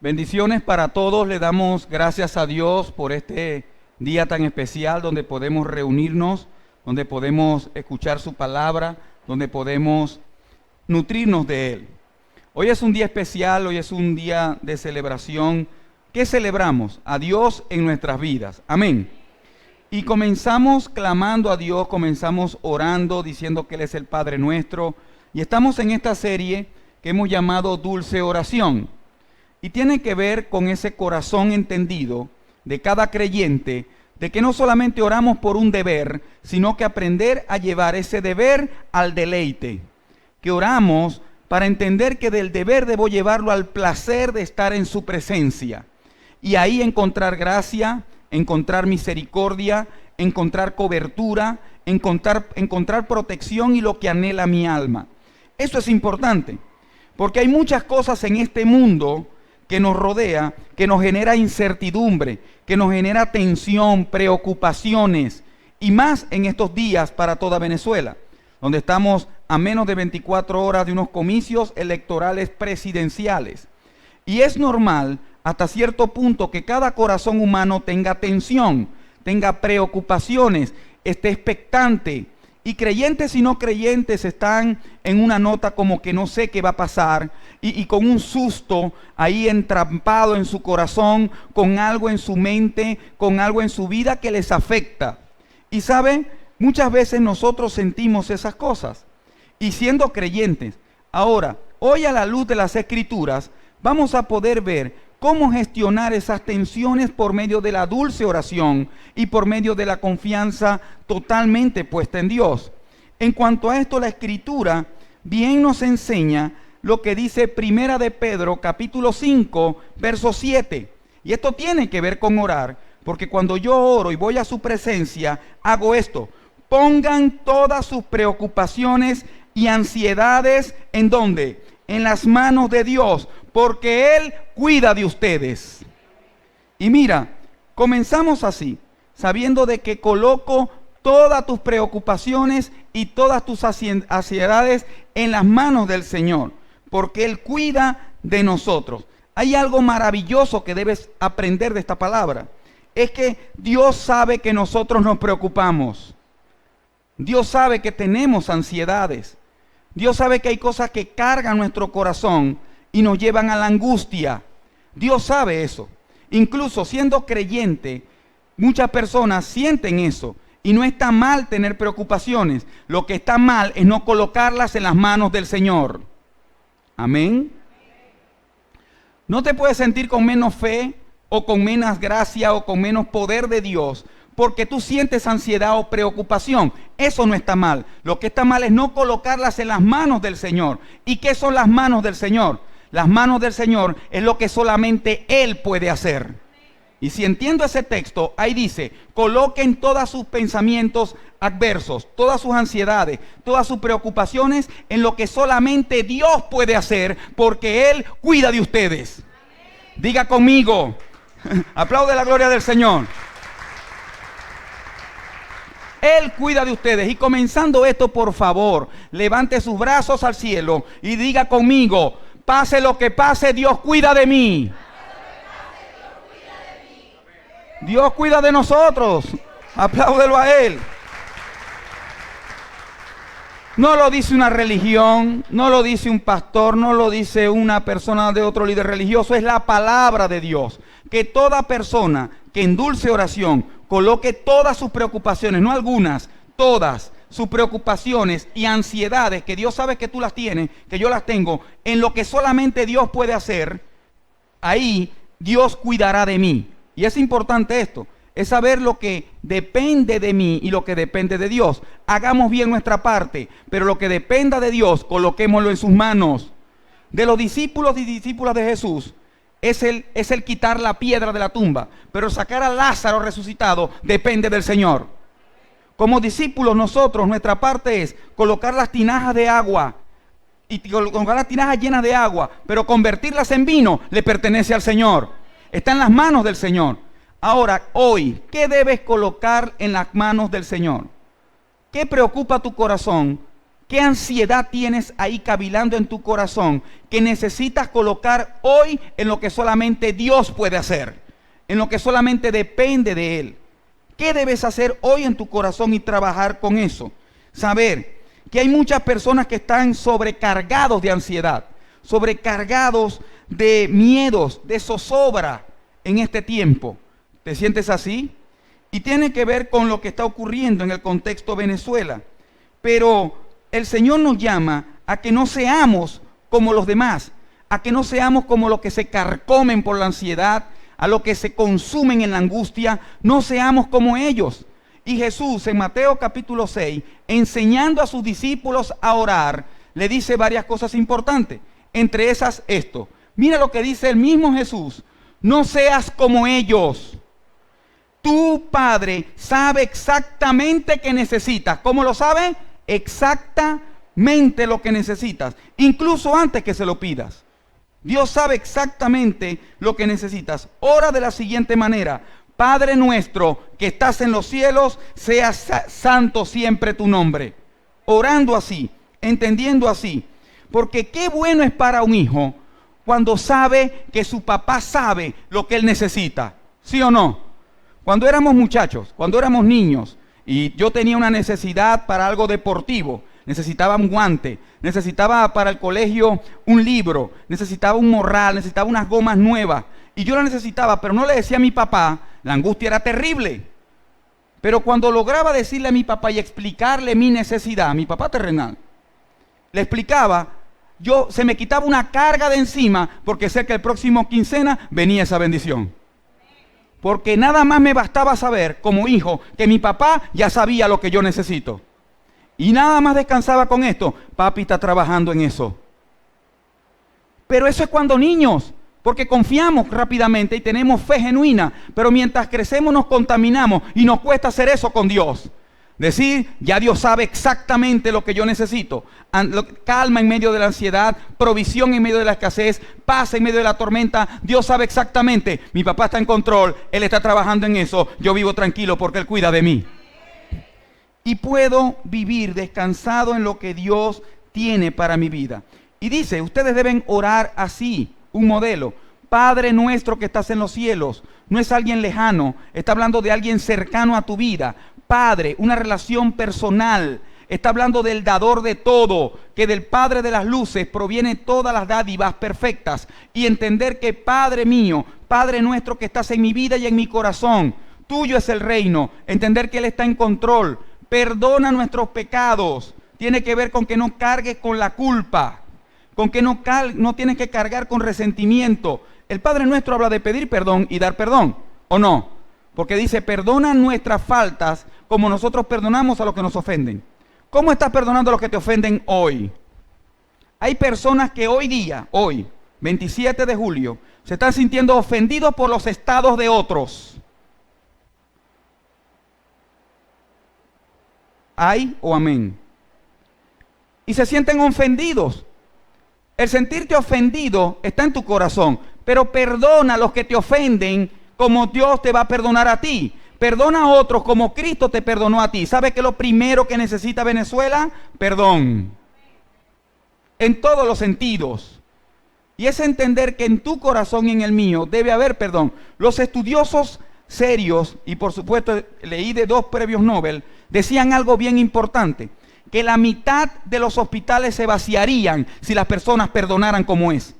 Bendiciones para todos. Le damos gracias a Dios por este día tan especial donde podemos reunirnos, donde podemos escuchar su palabra, donde podemos nutrirnos de Él. Hoy es un día especial, hoy es un día de celebración. ¿Qué celebramos? A Dios en nuestras vidas. Amén. Y comenzamos clamando a Dios, comenzamos orando, diciendo que Él es el Padre nuestro. Y estamos en esta serie que hemos llamado Dulce Oración. Y tiene que ver con ese corazón entendido de cada creyente, de que no solamente oramos por un deber, sino que aprender a llevar ese deber al deleite. Que oramos para entender que del deber debo llevarlo al placer de estar en su presencia. Y ahí encontrar gracia, encontrar misericordia, encontrar cobertura, encontrar protección y lo que anhela mi alma. Eso es importante, porque hay muchas cosas en este mundo que nos rodea, que nos genera incertidumbre, que nos genera tensión, preocupaciones, y más en estos días para toda Venezuela, donde estamos a menos de 24 horas de unos comicios electorales presidenciales. Y es normal, hasta cierto punto, que cada corazón humano tenga tensión, tenga preocupaciones, esté expectante. Y creyentes y no creyentes están en una nota como que no sé qué va a pasar y con un susto ahí entrampado en su corazón, con algo en su mente, con algo en su vida que les afecta. Y sabe, muchas veces nosotros sentimos esas cosas y siendo creyentes. Ahora, hoy a la luz de las Escrituras vamos a poder ver cómo gestionar esas tensiones por medio de la dulce oración y por medio de la confianza totalmente puesta en Dios. En cuanto a esto, la Escritura bien nos enseña lo que dice Primera de Pedro, capítulo 5, verso 7. Y esto tiene que ver con orar, porque cuando yo oro y voy a su presencia, hago esto. Pongan todas sus preocupaciones y ansiedades, ¿en dónde? En las manos de Dios, porque Él cuida de ustedes. Y mira, comenzamos así, sabiendo de que coloco todas tus preocupaciones y todas tus ansiedades en las manos del Señor, porque Él cuida de nosotros. Hay algo maravilloso que debes aprender de esta palabra. Es que Dios sabe que nosotros nos preocupamos. Dios sabe que tenemos ansiedades. Dios sabe que hay cosas que cargan nuestro corazón y nos llevan a la angustia. Dios sabe eso. Incluso siendo creyente, muchas personas sienten eso. Y no está mal tener preocupaciones. Lo que está mal es no colocarlas en las manos del Señor. Amén. No te puedes sentir con menos fe o con menos gracia o con menos poder de Dios porque tú sientes ansiedad o preocupación. Eso no está mal. Lo que está mal es no colocarlas en las manos del Señor. ¿Y qué son las manos del Señor? Las manos del Señor es lo que solamente Él puede hacer. Y si entiendo ese texto, ahí dice, coloquen todos sus pensamientos adversos, todas sus ansiedades, todas sus preocupaciones en lo que solamente Dios puede hacer, porque Él cuida de ustedes. Diga conmigo, aplaude la gloria del Señor. Él cuida de ustedes. Y comenzando esto, por favor, levante sus brazos al cielo y diga conmigo, pase lo que pase, Dios cuida de mí. Dios cuida de nosotros. Apláudelo a Él. No lo dice una religión, no lo dice un pastor, no lo dice una persona de otro líder religioso. Es la palabra de Dios. Que toda persona que en dulce oración coloque todas sus preocupaciones, no algunas, todas sus preocupaciones y ansiedades, que Dios sabe que tú las tienes, que yo las tengo, en lo que solamente Dios puede hacer, ahí Dios cuidará de mí. Y es importante esto, es saber lo que depende de mí y lo que depende de Dios. Hagamos bien nuestra parte, pero lo que dependa de Dios, coloquémoslo en sus manos. De los discípulos y discípulas de Jesús, es el quitar la piedra de la tumba, pero sacar a Lázaro resucitado depende del Señor. Como discípulos nosotros, nuestra parte es colocar las tinajas de agua y colocar las tinajas llenas de agua, pero convertirlas en vino le pertenece al Señor. Está en las manos del Señor. Ahora, hoy, ¿qué debes colocar en las manos del Señor? ¿Qué preocupa tu corazón ¿Qué ansiedad tienes ahí cavilando en tu corazón que necesitas colocar hoy en lo que solamente Dios puede hacer? En lo que solamente depende de Él. ¿Qué debes hacer hoy en tu corazón y trabajar con eso? Saber que hay muchas personas que están sobrecargados de ansiedad, sobrecargados de miedos, de zozobra en este tiempo. ¿Te sientes así? Y tiene que ver con lo que está ocurriendo en el contexto Venezuela. Pero el Señor nos llama a que no seamos como los demás, a que no seamos como los que se carcomen por la ansiedad, a los que se consumen en la angustia, no seamos como ellos. Y Jesús en Mateo capítulo 6, enseñando a sus discípulos a orar, le dice varias cosas importantes. Entre esas esto. Mira lo que dice el mismo Jesús. No seas como ellos. Tu Padre sabe exactamente qué necesitas. ¿Cómo lo sabe? Exactamente lo que necesitas. Incluso antes que se lo pidas. Dios sabe exactamente lo que necesitas. Ora de la siguiente manera. Padre nuestro que estás en los cielos, sea santo siempre tu nombre. Orando así, entendiendo así. Porque qué bueno es para un hijo cuando sabe que su papá sabe lo que él necesita. ¿Sí o no? Cuando éramos muchachos, cuando éramos niños, y yo tenía una necesidad para algo deportivo, necesitaba un guante, necesitaba para el colegio un libro, necesitaba un morral, necesitaba unas gomas nuevas, y yo la necesitaba, pero no le decía a mi papá, la angustia era terrible. Pero cuando lograba decirle a mi papá y explicarle mi necesidad, a mi papá terrenal, le explicaba, se me quitaba una carga de encima, porque sé que el próximo quincena venía esa bendición. Porque nada más me bastaba saber, como hijo, que mi papá ya sabía lo que yo necesito. Y nada más descansaba con esto. Papi está trabajando en eso. Pero eso es cuando niños, porque confiamos rápidamente y tenemos fe genuina. Pero mientras crecemos nos contaminamos y nos cuesta hacer eso con Dios. Decir, ya Dios sabe exactamente lo que yo necesito. Calma en medio de la ansiedad, provisión en medio de la escasez, paz en medio de la tormenta. Dios sabe exactamente, mi papá está en control, Él está trabajando en eso, yo vivo tranquilo porque Él cuida de mí. Y puedo vivir descansado en lo que Dios tiene para mi vida. Y dice, ustedes deben orar así, un modelo. Padre nuestro que estás en los cielos, no es alguien lejano, está hablando de alguien cercano a tu vida. Padre, una relación personal, está hablando del dador de todo, que del Padre de las luces proviene todas las dádivas perfectas, y entender que Padre mío, Padre nuestro que estás en mi vida y en mi corazón, tuyo es el reino, entender que Él está en control, perdona nuestros pecados, tiene que ver con que no cargues con la culpa, con que no tienes que cargar con resentimiento. El Padre nuestro habla de pedir perdón y dar perdón, ¿o no? Porque dice, perdona nuestras faltas como nosotros perdonamos a los que nos ofenden. ¿Cómo estás perdonando a los que te ofenden hoy? Hay personas que hoy día, hoy, 27 de julio, se están sintiendo ofendidos por los estados de otros. ¿Ay o amén? Y se sienten ofendidos. El sentirte ofendido está en tu corazón, pero perdona a los que te ofenden como Dios te va a perdonar a ti. Perdona a otros como Cristo te perdonó a ti. ¿Sabes qué es lo primero que necesita Venezuela? Perdón. En todos los sentidos. Y es entender que en tu corazón y en el mío debe haber perdón. Los estudiosos serios, y por supuesto leí de 2 premios Nobel, decían algo bien importante. Que la mitad de los hospitales se vaciarían si las personas perdonaran como es.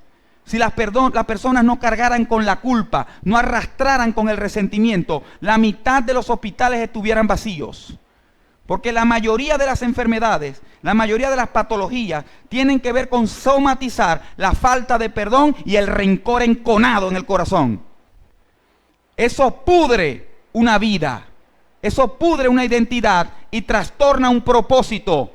Si las personas no cargaran con la culpa, no arrastraran con el resentimiento, la mitad de los hospitales estuvieran vacíos. Porque la mayoría de las enfermedades, la mayoría de las patologías tienen que ver con somatizar la falta de perdón y el rencor enconado en el corazón. Eso pudre una vida, eso pudre una identidad y trastorna un propósito.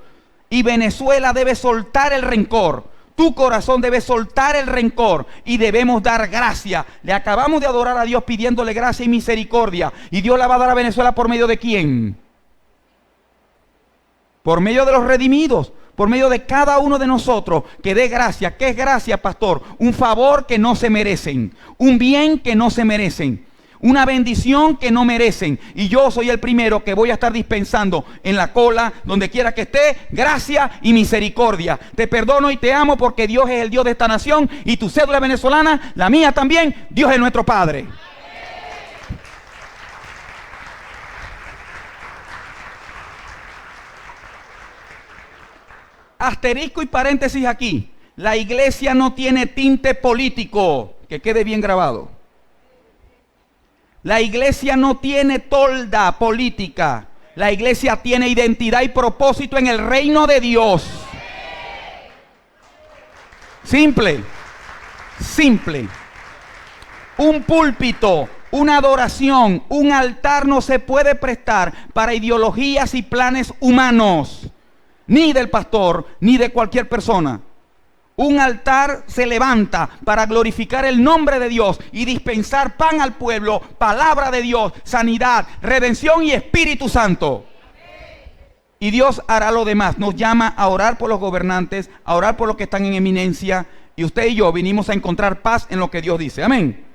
Y Venezuela debe soltar el rencor. Tu corazón debe soltar el rencor y debemos dar gracia. Le acabamos de adorar a Dios pidiéndole gracia y misericordia. ¿Y Dios la va a dar a Venezuela por medio de quién? Por medio de los redimidos, por medio de cada uno de nosotros que dé gracia. ¿Qué es gracia, pastor? Un favor que no se merecen, un bien que no se merecen. una bendición que no merecen. Y yo soy el primero que voy a estar dispensando en la cola, donde quiera que esté, gracia y misericordia. Te perdono y te amo porque Dios es el Dios de esta nación y tu cédula venezolana, la mía también, Dios es nuestro Padre. Asterisco y paréntesis aquí. La iglesia no tiene tinte político, que quede bien grabado. La iglesia no tiene tolda política. La iglesia tiene identidad y propósito en el reino de Dios. Simple, simple. Un púlpito, una adoración, un altar no se puede prestar para ideologías y planes humanos, ni del pastor, ni de cualquier persona. Un altar se levanta para glorificar el nombre de Dios y dispensar pan al pueblo, palabra de Dios, sanidad, redención y Espíritu Santo. Y Dios hará lo demás. Nos llama a orar por los gobernantes, a orar por los que están en eminencia. Y usted y yo vinimos a encontrar paz en lo que Dios dice. Amén.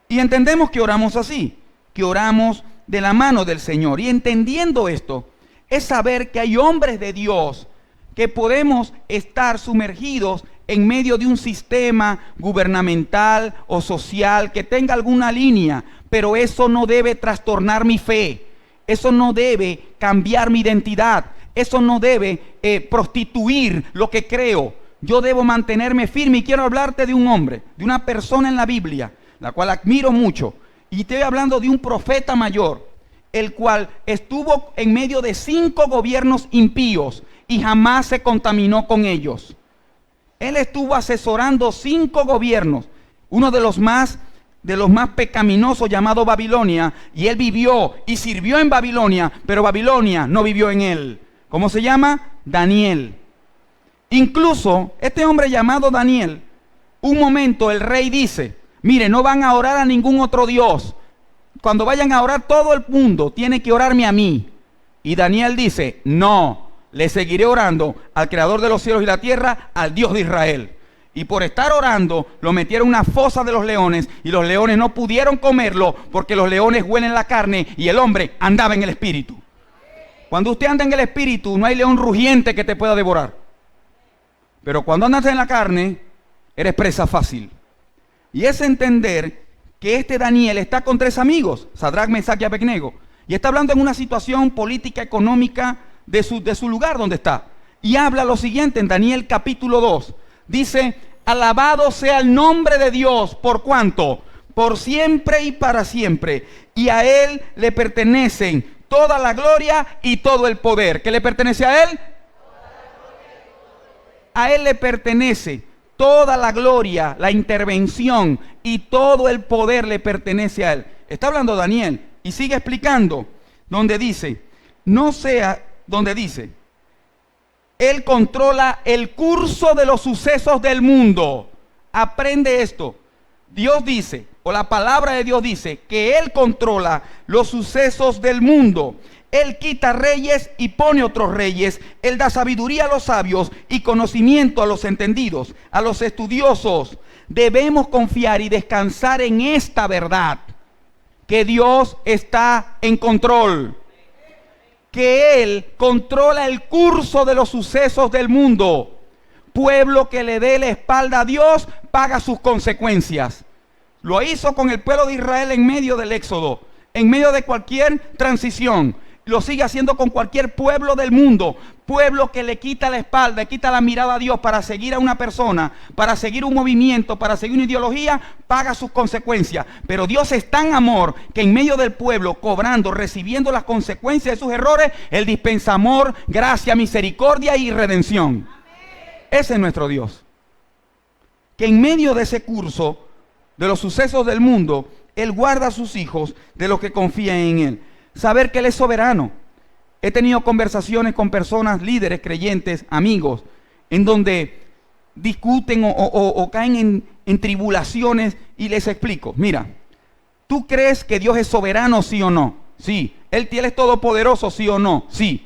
Y entendemos que oramos así, que oramos de la mano del Señor. Y entendiendo esto, es saber que hay hombres de Dios que podemos estar sumergidos en medio de un sistema gubernamental o social que tenga alguna línea, pero eso no debe trastornar mi fe, eso no debe cambiar mi identidad, eso no debe prostituir lo que creo. Yo debo mantenerme firme y quiero hablarte de un hombre, de una persona en la Biblia, la cual admiro mucho, y estoy hablando de un profeta mayor, el cual estuvo en medio de 5 gobiernos impíos y jamás se contaminó con ellos. Él estuvo asesorando 5 gobiernos, uno de los más pecaminosos llamado Babilonia, y él vivió y sirvió en Babilonia, pero Babilonia no vivió en él. ¿Cómo se llama? Daniel. Incluso este hombre llamado Daniel, un momento el rey dice, mire, no van a orar a ningún otro Dios. Cuando vayan a orar todo el mundo, tiene que orarme a mí. Y Daniel dice, no, le seguiré orando al creador de los cielos y la tierra, al Dios de Israel. Y por estar orando, lo metieron en una fosa de los leones, y los leones no pudieron comerlo, porque los leones huelen la carne, y el hombre andaba en el espíritu. Cuando usted anda en el espíritu, no hay león rugiente que te pueda devorar. Pero cuando andas en la carne, eres presa fácil. Y es entender que este Daniel está con 3 amigos, Sadrac, Mesac y Abednego, y está hablando en una situación política, económica de su lugar donde está. Y habla lo siguiente en Daniel capítulo 2. Dice, alabado sea el nombre de Dios, ¿por cuánto? Por siempre y para siempre. Y a Él le pertenecen toda la gloria y todo el poder. ¿Qué le pertenece a Él? A Él le pertenece toda la gloria, la intervención y todo el poder le pertenece a Él. Está hablando Daniel y sigue explicando donde dice, Él controla el curso de los sucesos del mundo. Aprende esto. Dios dice, o la palabra de Dios dice, que Él controla los sucesos del mundo. Él quita reyes y pone otros reyes. Él da sabiduría a los sabios y conocimiento a los entendidos, a los estudiosos. Debemos confiar y descansar en esta verdad, que Dios está en control, que Él controla el curso de los sucesos del mundo. Pueblo que le dé la espalda a Dios paga sus consecuencias. Lo hizo con el pueblo de Israel en medio del éxodo, en medio de cualquier transición. Lo sigue haciendo con cualquier pueblo del mundo. Pueblo que le quita la espalda, le quita la mirada a Dios para seguir a una persona, para seguir un movimiento, para seguir una ideología, paga sus consecuencias. Pero Dios es tan amor que en medio del pueblo, cobrando, recibiendo las consecuencias de sus errores, Él dispensa amor, gracia, misericordia y redención. Ese es nuestro Dios. Que en medio de ese curso de los sucesos del mundo, Él guarda a sus hijos de los que confían en Él. Saber que Él es soberano. He tenido conversaciones con personas, líderes, creyentes, amigos, en donde discuten o caen en tribulaciones y les explico. Mira, ¿tú crees que Dios es soberano, sí o no? Sí. ¿Él es todopoderoso, sí o no? Sí.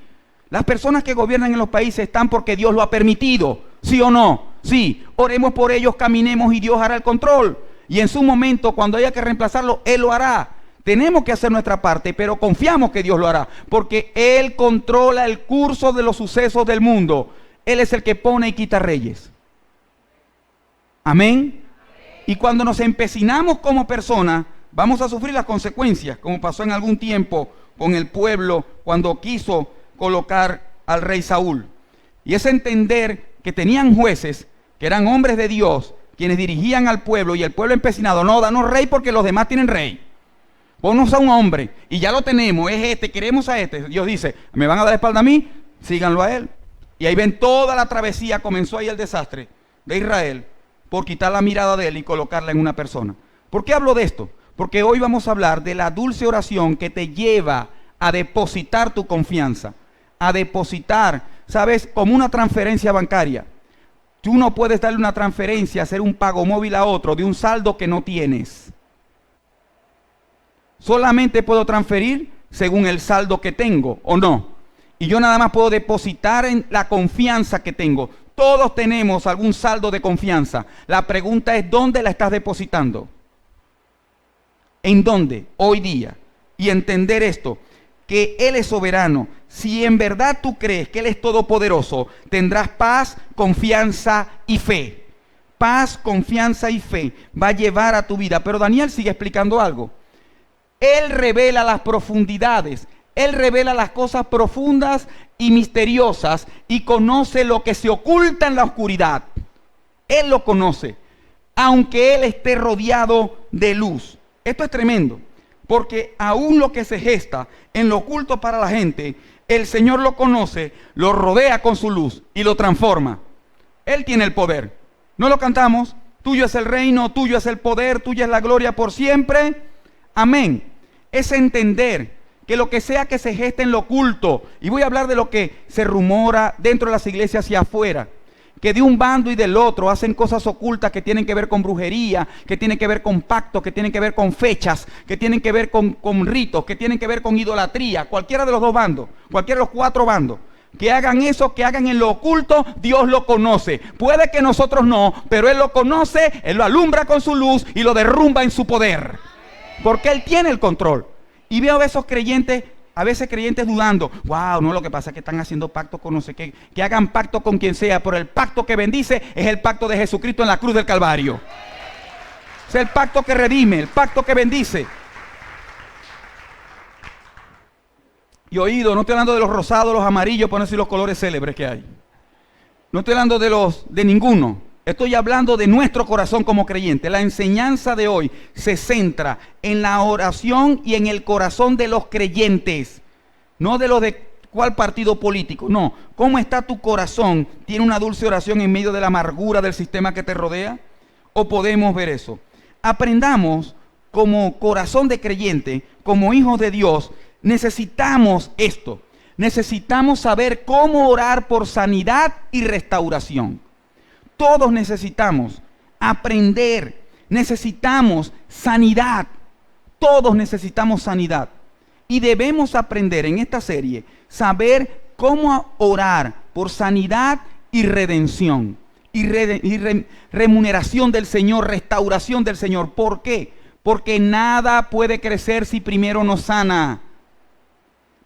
Las personas que gobiernan en los países están porque Dios lo ha permitido, sí o no? Sí. Oremos por ellos, caminemos y Dios hará el control. Y en su momento, cuando haya que reemplazarlo, Él lo hará. Tenemos que hacer nuestra parte, pero confiamos que Dios lo hará, porque Él controla el curso de los sucesos del mundo. Él es el que pone y quita reyes. Amén. Y cuando nos empecinamos como personas, vamos a sufrir las consecuencias, como pasó en algún tiempo con el pueblo cuando quiso colocar al rey Saúl. Y es entender que tenían jueces, que eran hombres de Dios, quienes dirigían al pueblo, y el pueblo empecinado: no, danos rey porque los demás tienen rey. Ponnos a un hombre, y ya lo tenemos, es este, queremos a este. Dios dice: me van a dar espalda a mí, síganlo a él. Y ahí ven toda la travesía, comenzó ahí el desastre de Israel, por quitar la mirada de él y colocarla en una persona. ¿Por qué hablo de esto? Porque hoy vamos a hablar de la dulce oración que te lleva a depositar tu confianza, a depositar, ¿sabes? Como una transferencia bancaria. Tú no puedes darle una transferencia, hacer un pago móvil a otro de un saldo que no tienes. Solamente puedo transferir según el saldo que tengo, ¿o no? Y yo nada más puedo depositar en la confianza que tengo. Todos tenemos algún saldo de confianza. La pregunta es: ¿dónde la estás depositando? ¿En dónde? Hoy día. Y entender esto, que Él es soberano. Si en verdad tú crees que Él es todopoderoso, tendrás paz, confianza y fe. Paz, confianza y fe va a llevar a tu vida. Pero Daniel sigue explicando algo. Él revela las profundidades. Él revela las cosas profundas y misteriosas y conoce lo que se oculta en la oscuridad. Él lo conoce, aunque Él esté rodeado de luz. Esto es tremendo, porque aún lo que se gesta en lo oculto para la gente, el Señor lo conoce, lo rodea con su luz y lo transforma. Él tiene el poder. ¿No lo cantamos? Tuyo es el reino, tuyo es el poder, tuya es la gloria por siempre. Amén. Es entender que lo que sea que se geste en lo oculto, y voy a hablar de lo que se rumora dentro de las iglesias hacia afuera, que de un bando y del otro hacen cosas ocultas que tienen que ver con brujería, que tienen que ver con pactos, que tienen que ver con fechas, que tienen que ver con ritos, que tienen que ver con idolatría. Cualquiera de los dos bandos, cualquiera de los cuatro bandos, que hagan eso, que hagan en lo oculto, Dios lo conoce. Puede que nosotros no, pero Él lo conoce, Él lo alumbra con su luz y lo derrumba en su poder, porque Él tiene el control. Y veo a esos creyentes, a veces creyentes dudando: wow, no, lo que pasa es que están haciendo pacto con no sé qué. Que hagan pacto con quien sea, pero el pacto que bendice es el pacto de Jesucristo en la cruz del Calvario. Es el pacto que redime, el pacto que bendice. Y oído, no estoy hablando de los rosados, los amarillos, por no decir los colores célebres que hay. No estoy hablando de ninguno. Estoy hablando de nuestro corazón como creyente. La enseñanza de hoy se centra en la oración y en el corazón de los creyentes. No de los de cuál partido político. No. ¿Cómo está tu corazón? ¿Tiene una dulce oración en medio de la amargura del sistema que te rodea? ¿O podemos ver eso? Aprendamos como corazón de creyente, como hijos de Dios, necesitamos esto. Necesitamos saber cómo orar por sanidad y restauración. Todos necesitamos aprender, necesitamos sanidad, todos necesitamos sanidad. Y debemos aprender en esta serie, saber cómo orar por sanidad y redención, y remuneración del Señor, restauración del Señor. ¿Por qué? Porque nada puede crecer si primero no sana.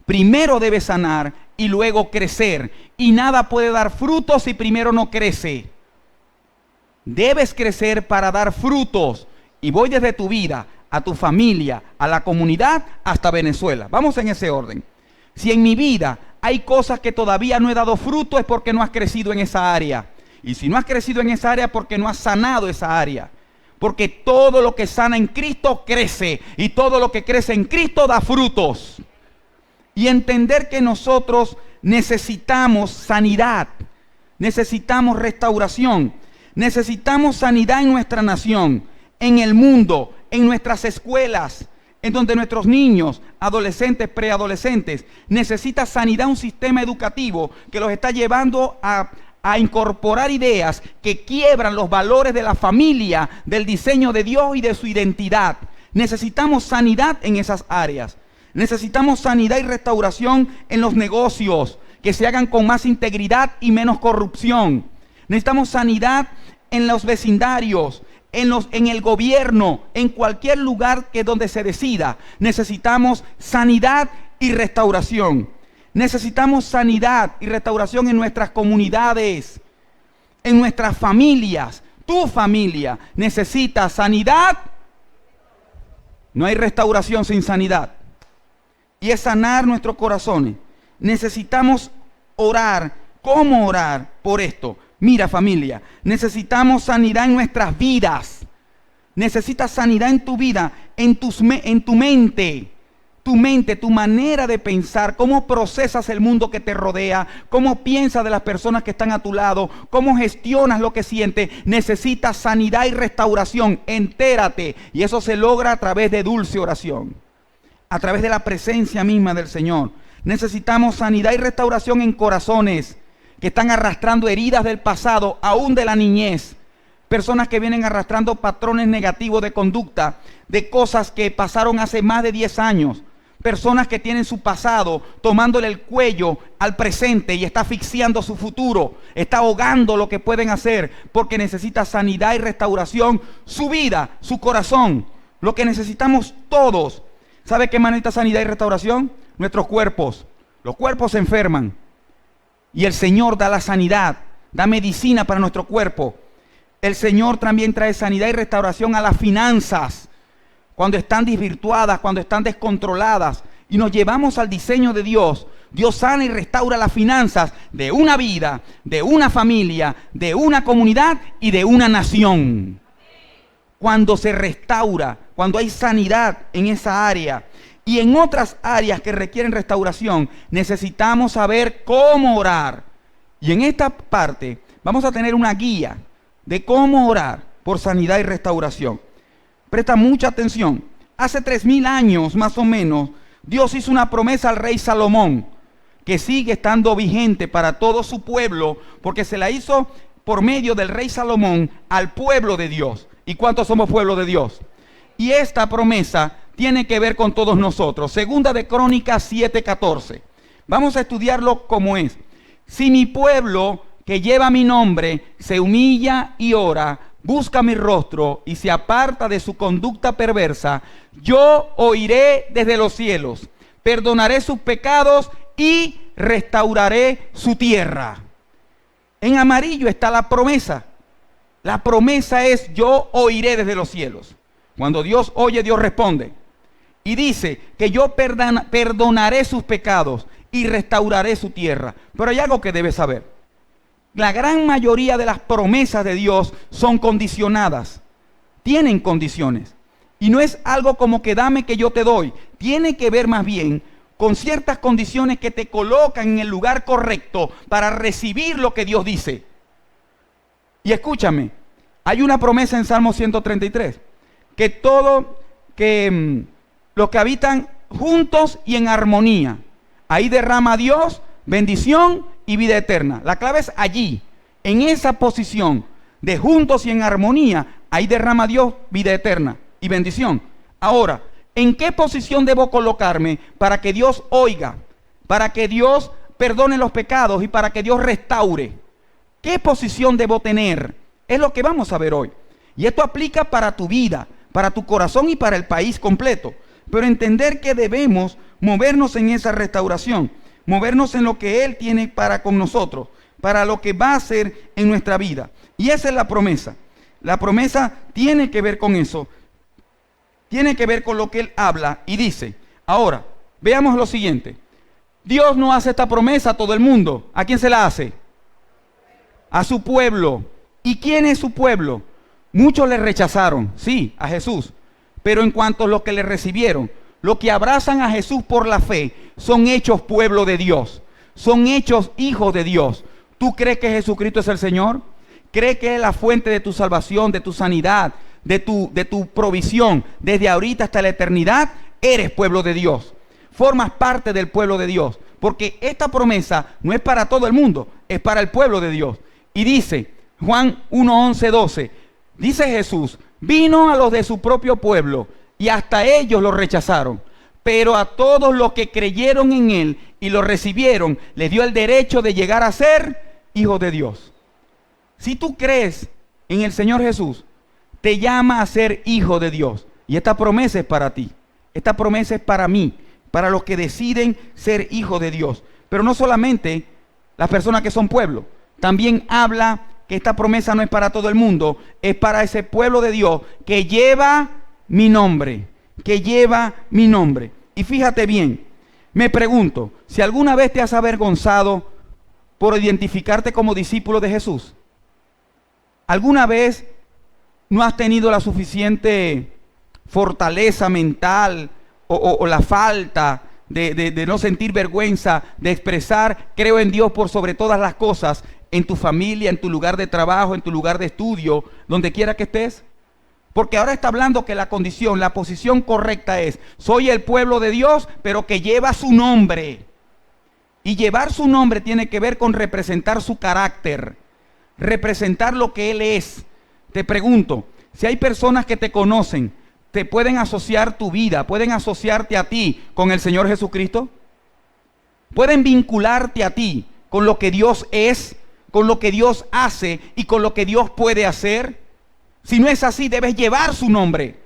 Primero debe sanar y luego crecer. Y nada puede dar frutos si primero no crece. Debes crecer para dar frutos. Y voy desde tu vida, a tu familia, a la comunidad, hasta Venezuela. Vamos en ese orden. Si en mi vida hay cosas que todavía no he dado fruto, es porque no has crecido en esa área. Y si no has crecido en esa área, porque no has sanado esa área. Porque todo lo que sana en Cristo crece. Y todo lo que crece en Cristo da frutos. Y entender que nosotros necesitamos sanidad. Necesitamos restauración. Necesitamos sanidad en nuestra nación, en el mundo, en nuestras escuelas, en donde nuestros niños, adolescentes, preadolescentes, necesitan sanidad, un sistema educativo que los está llevando a incorporar ideas que quiebran los valores de la familia, del diseño de Dios y de su identidad. Necesitamos sanidad en esas áreas. Necesitamos sanidad y restauración en los negocios, que se hagan con más integridad y menos corrupción. Necesitamos sanidad en los vecindarios, en el gobierno, en cualquier lugar que donde se decida, necesitamos sanidad y restauración. Necesitamos sanidad y restauración en nuestras comunidades, en nuestras familias. Tu familia necesita sanidad. No hay restauración sin sanidad. Y es sanar nuestros corazones. Necesitamos orar. ¿Cómo orar por esto? Mira, familia, necesitamos sanidad en nuestras vidas. Necesitas sanidad en tu vida, en tu mente. Tu mente, tu manera de pensar, cómo procesas el mundo que te rodea, cómo piensas de las personas que están a tu lado, cómo gestionas lo que sientes. Necesitas sanidad y restauración. Entérate. Y eso se logra a través de dulce oración, a través de la presencia misma del Señor. Necesitamos sanidad y restauración en corazones que están arrastrando heridas del pasado, aún de la niñez. Personas que vienen arrastrando patrones negativos de conducta, de cosas que pasaron hace más de 10 años. Personas que tienen su pasado tomándole el cuello al presente y está asfixiando su futuro, está ahogando lo que pueden hacer, porque necesita sanidad y restauración, su vida, su corazón, lo que necesitamos todos. ¿Sabe qué más necesita sanidad y restauración? Nuestros cuerpos. Los cuerpos se enferman y el Señor da la sanidad, da medicina para nuestro cuerpo. El Señor también trae sanidad y restauración a las finanzas, cuando están desvirtuadas, cuando están descontroladas, y nos llevamos al diseño de Dios. Dios sana y restaura las finanzas de una vida, de una familia, de una comunidad y de una nación. Cuando se restaura, cuando hay sanidad en esa área y en otras áreas que requieren restauración, necesitamos saber cómo orar. Y en esta parte vamos a tener una guía de cómo orar por sanidad y restauración. Presta mucha atención. Hace 3000 años más o menos, Dios hizo una promesa al rey Salomón, que sigue estando vigente para todo su pueblo, porque se la hizo por medio del rey Salomón al pueblo de Dios. ¿Y cuántos somos pueblo de Dios? Y esta promesa tiene que ver con todos nosotros. Segunda de Crónicas 7:14. Vamos a estudiarlo como es. Si mi pueblo que lleva mi nombre se humilla y ora, busca mi rostro y se aparta de su conducta perversa, yo oiré desde los cielos, perdonaré sus pecados y restauraré su tierra. En amarillo está la promesa. La promesa es: yo oiré desde los cielos. Cuando Dios oye, Dios responde. Y dice que yo perdonaré sus pecados y restauraré su tierra. Pero hay algo que debes saber. La gran mayoría de las promesas de Dios son condicionadas. Tienen condiciones. Y no es algo como que dame que yo te doy. Tiene que ver más bien con ciertas condiciones que te colocan en el lugar correcto para recibir lo que Dios dice. Y escúchame, hay una promesa en Salmo 133, que los que habitan juntos y en armonía, ahí derrama Dios bendición y vida eterna. La clave es allí, en esa posición de juntos y en armonía, ahí derrama Dios vida eterna y bendición. Ahora, ¿en qué posición debo colocarme para que Dios oiga, para que Dios perdone los pecados y para que Dios restaure? ¿Qué posición debo tener? Es lo que vamos a ver hoy. Y esto aplica para tu vida, para tu corazón y para el país completo. Pero entender que debemos movernos en esa restauración, movernos en lo que Él tiene para con nosotros, para lo que va a hacer en nuestra vida. Y esa es la promesa. La promesa tiene que ver con eso. Tiene que ver con lo que Él habla y dice. Ahora, veamos lo siguiente. Dios no hace esta promesa a todo el mundo. ¿A quién se la hace? A su pueblo. ¿Y quién es su pueblo? Muchos le rechazaron, sí, a Jesús. Pero en cuanto a los que le recibieron, los que abrazan a Jesús por la fe, son hechos pueblo de Dios. Son hechos hijos de Dios. ¿Tú crees que Jesucristo es el Señor? ¿Crees que es la fuente de tu salvación, de tu sanidad, de tu provisión desde ahorita hasta la eternidad? Eres pueblo de Dios. Formas parte del pueblo de Dios. Porque esta promesa no es para todo el mundo, es para el pueblo de Dios. Y dice Juan 1, 11, 12, dice Jesús, vino a los de su propio pueblo y hasta ellos lo rechazaron. Pero a todos los que creyeron en Él y lo recibieron, les dio el derecho de llegar a ser hijos de Dios. Si tú crees en el Señor Jesús, te llama a ser hijo de Dios. Y esta promesa es para ti. Esta promesa es para mí, para los que deciden ser hijos de Dios. Pero no solamente las personas que son pueblo. También habla que esta promesa no es para todo el mundo, es para ese pueblo de Dios que lleva mi nombre, que lleva mi nombre. Y fíjate bien, me pregunto, si alguna vez te has avergonzado por identificarte como discípulo de Jesús, ¿alguna vez no has tenido la suficiente fortaleza mental o la falta de no sentir vergüenza, de expresar, creo en Dios por sobre todas las cosas, en tu familia, en tu lugar de trabajo, en tu lugar de estudio, donde quiera que estés? Porque ahora está hablando que la condición, la posición correcta es, soy el pueblo de Dios, pero que lleva su nombre. Y llevar su nombre tiene que ver con representar su carácter, representar lo que Él es. Te pregunto, si hay personas que te conocen, ¿te pueden asociar tu vida, pueden asociarte a ti con el Señor Jesucristo? ¿Pueden vincularte a ti con lo que Dios es, con lo que Dios hace y con lo que Dios puede hacer? Si no es así, debes llevar su nombre.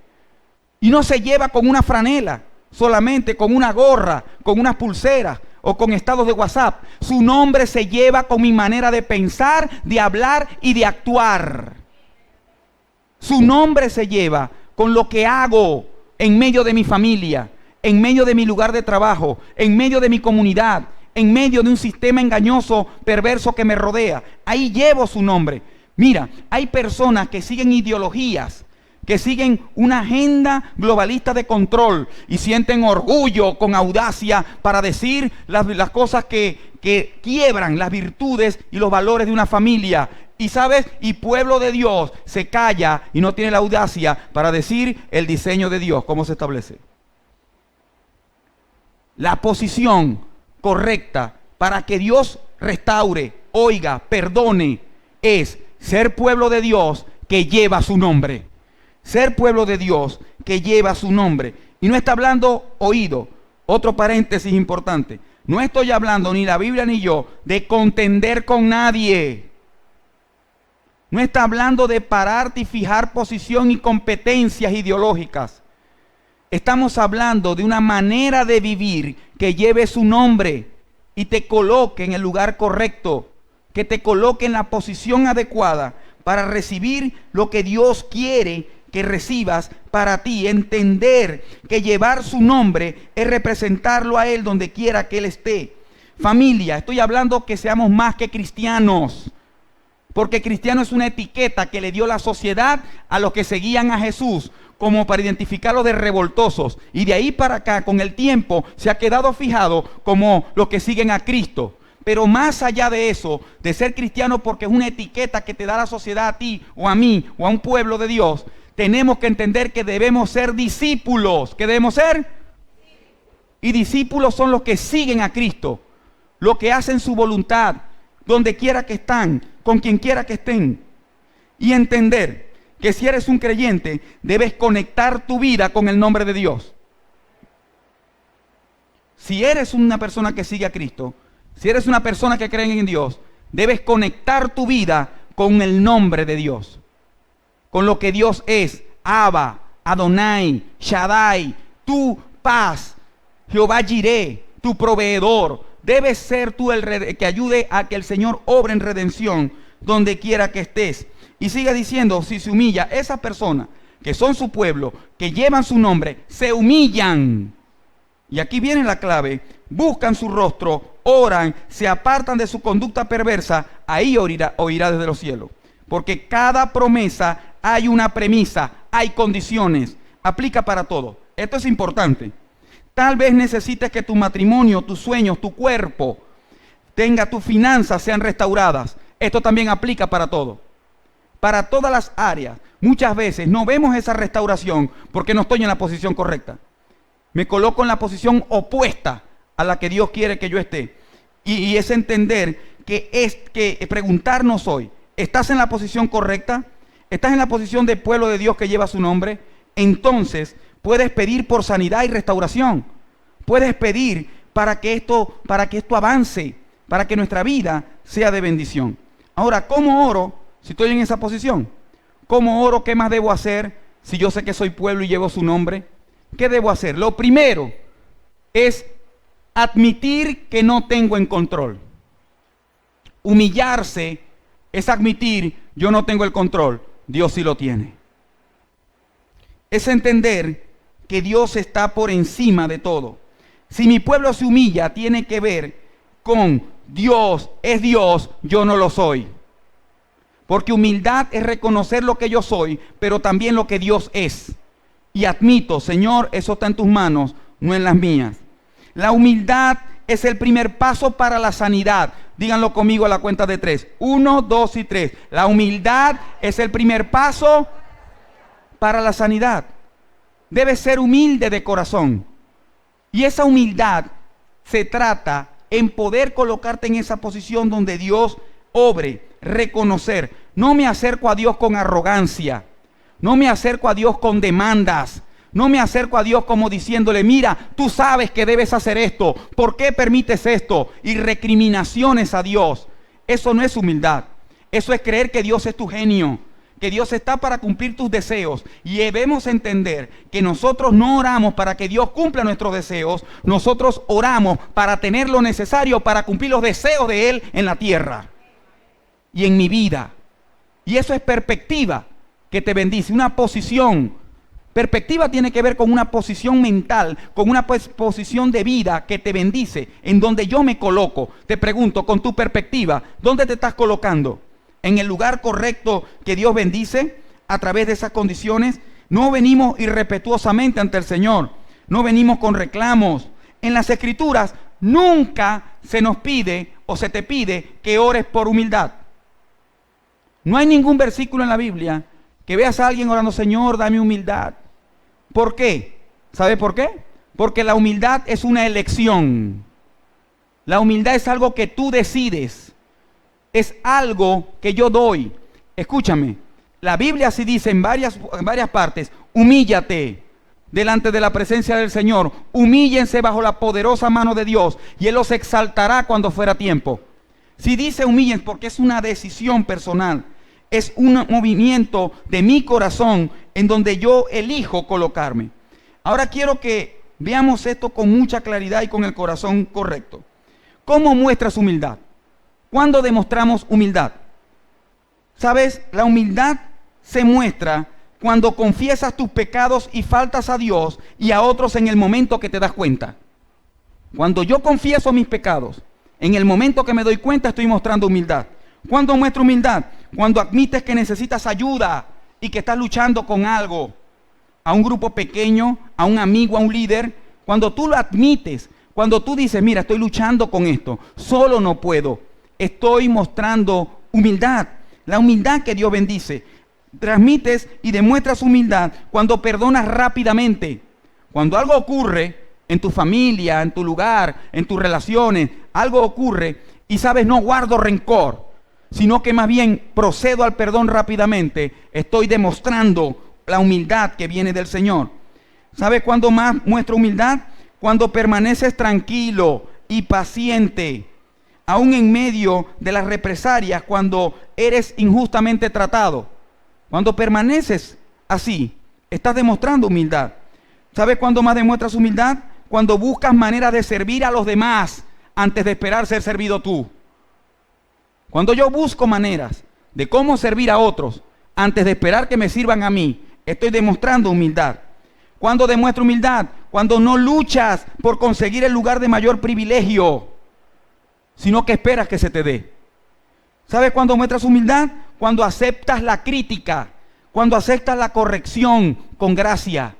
Y no se lleva con una franela, solamente con una gorra, con unas pulseras o con estados de WhatsApp. Su nombre se lleva con mi manera de pensar, de hablar y de actuar. Su nombre se lleva con lo que hago en medio de mi familia, en medio de mi lugar de trabajo, en medio de mi comunidad, en medio de un sistema engañoso, perverso que me rodea. Ahí llevo su nombre. Mira, hay personas que siguen ideologías, que siguen una agenda globalista de control y sienten orgullo con audacia para decir las cosas que quiebran las virtudes y los valores de una familia. Y sabes, y pueblo de Dios se calla y no tiene la audacia para decir el diseño de Dios, cómo se establece. La posición correcta para que Dios restaure, oiga, perdone, es ser pueblo de Dios que lleva su nombre. Ser pueblo de Dios que lleva su nombre. Y no está hablando oído. Otro paréntesis importante. No estoy hablando ni la Biblia ni yo de contender con nadie. No está hablando de pararte y fijar posición y competencias ideológicas. Estamos hablando de una manera de vivir que lleve su nombre y te coloque en el lugar correcto, que te coloque en la posición adecuada para recibir lo que Dios quiere que recibas para ti. Entender que llevar su nombre es representarlo a Él donde quiera que Él esté. Familia, estoy hablando que seamos más que cristianos. Porque cristiano es una etiqueta que le dio la sociedad a los que seguían a Jesús, como para identificarlos de revoltosos. Y de ahí para acá, con el tiempo, se ha quedado fijado como los que siguen a Cristo. Pero más allá de eso, de ser cristiano porque es una etiqueta que te da la sociedad a ti, o a mí, o a un pueblo de Dios, tenemos que entender que debemos ser discípulos. ¿Qué debemos ser? Y discípulos son los que siguen a Cristo, los que hacen su voluntad, donde quiera que están, con quien quiera que estén. Y entender que si eres un creyente, debes conectar tu vida con el nombre de Dios. Si eres una persona que sigue a Cristo, si eres una persona que cree en Dios, debes conectar tu vida con el nombre de Dios. Con lo que Dios es. Abba, Adonai, Shaddai, tu paz, Jehová Jireh, tu proveedor. Debes ser tú el que ayude a que el Señor obre en redención donde quiera que estés. Y sigue diciendo, si se humilla, esas personas que son su pueblo, que llevan su nombre, se humillan. Y aquí viene la clave. Buscan su rostro, oran, se apartan de su conducta perversa, ahí oirá desde los cielos. Porque cada promesa hay una premisa, hay condiciones, aplica para todo. Esto es importante. Tal vez necesites que tu matrimonio, tus sueños, tu cuerpo, tus finanzas sean restauradas. Esto también aplica para todo. Para todas las áreas. Muchas veces no vemos esa restauración porque no estoy en la posición correcta. Me coloco en la posición opuesta a la que Dios quiere que yo esté. Y es entender que preguntarnos hoy, ¿estás en la posición correcta? ¿Estás en la posición del pueblo de Dios que lleva su nombre? Entonces puedes pedir por sanidad y restauración. Puedes pedir para que esto avance, para que nuestra vida sea de bendición. Ahora, ¿cómo oro si estoy en esa posición? ¿Cómo oro? ¿Qué más debo hacer si yo sé que soy pueblo y llevo su nombre? ¿Qué debo hacer? Lo primero es admitir que no tengo en control. Humillarse es admitir, yo no tengo el control, Dios sí lo tiene. Es entender que Dios está por encima de todo. Si mi pueblo se humilla, tiene que ver con Dios es Dios, yo no lo soy. Porque humildad es reconocer lo que yo soy, pero también lo que Dios es. Y admito, Señor, eso está en tus manos, no en las mías. La humildad es el primer paso para la sanidad. Díganlo conmigo a la cuenta de 3. 1, 2 y 3. La humildad es el primer paso para la sanidad. Debes ser humilde de corazón. Y esa humildad se trata en poder colocarte en esa posición donde Dios obre, reconocer. No me acerco a Dios con arrogancia. No me acerco a Dios con demandas. No me acerco a Dios como diciéndole, mira, tú sabes que debes hacer esto. ¿Por qué permites esto? Y recriminaciones a Dios. Eso no es humildad. Eso es creer que Dios es tu genio, que Dios está para cumplir tus deseos. Y debemos entender que nosotros no oramos para que Dios cumpla nuestros deseos. Nosotros oramos para tener lo necesario para cumplir los deseos de Él en la tierra y en mi vida. Y eso es perspectiva que te bendice, una posición. Perspectiva tiene que ver con una posición mental, con una posición de vida que te bendice, en donde yo me coloco. Te pregunto, con tu perspectiva, ¿dónde te estás colocando? ¿En el lugar correcto que Dios bendice a través de esas condiciones? No venimos irrespetuosamente ante el Señor, no venimos con reclamos. En las Escrituras nunca se nos pide o se te pide que ores por humildad. No hay ningún versículo en la Biblia que veas a alguien orando, Señor, dame humildad. ¿Por qué? ¿Sabe por qué? Porque la humildad es una elección. La humildad es algo que tú decides. Es algo que yo doy. Escúchame, la Biblia sí dice en varias partes, humíllate delante de la presencia del Señor. Humíllense bajo la poderosa mano de Dios y Él los exaltará cuando fuera tiempo. Si dice humillen, porque es una decisión personal. Es un movimiento de mi corazón en donde yo elijo colocarme. Ahora quiero que veamos esto con mucha claridad y con el corazón correcto. ¿Cómo muestras humildad? ¿Cuándo demostramos humildad? ¿Sabes? La humildad se muestra cuando confiesas tus pecados y faltas a Dios y a otros en el momento que te das cuenta. Cuando yo confieso mis pecados, en el momento que me doy cuenta estoy mostrando humildad. ¿Cuándo muestro humildad? Cuando admites que necesitas ayuda y que estás luchando con algo, a un grupo pequeño, a un amigo, a un líder. Cuando tú lo admites, cuando tú dices, mira, estoy luchando con esto, solo no puedo, estoy mostrando humildad, la humildad que Dios bendice. Transmites y demuestras humildad cuando perdonas rápidamente. Cuando algo ocurre en tu familia, en tu lugar, en tus relaciones, algo ocurre y sabes, no guardo rencor, sino que más bien procedo al perdón rápidamente. Estoy demostrando la humildad que viene del Señor. ¿Sabe cuándo más muestro humildad? Cuando permaneces tranquilo y paciente, aún en medio de las represalias, cuando eres injustamente tratado. Cuando permaneces así, estás demostrando humildad. ¿Sabe cuándo más demuestras humildad? Cuando buscas maneras de servir a los demás antes de esperar ser servido tú. Cuando yo busco maneras de cómo servir a otros antes de esperar que me sirvan a mí, estoy demostrando humildad. ¿Cuándo demuestro humildad? Cuando no luchas por conseguir el lugar de mayor privilegio, sino que esperas que se te dé. ¿Sabes cuándo muestras humildad? Cuando aceptas la crítica, cuando aceptas la corrección con gracia.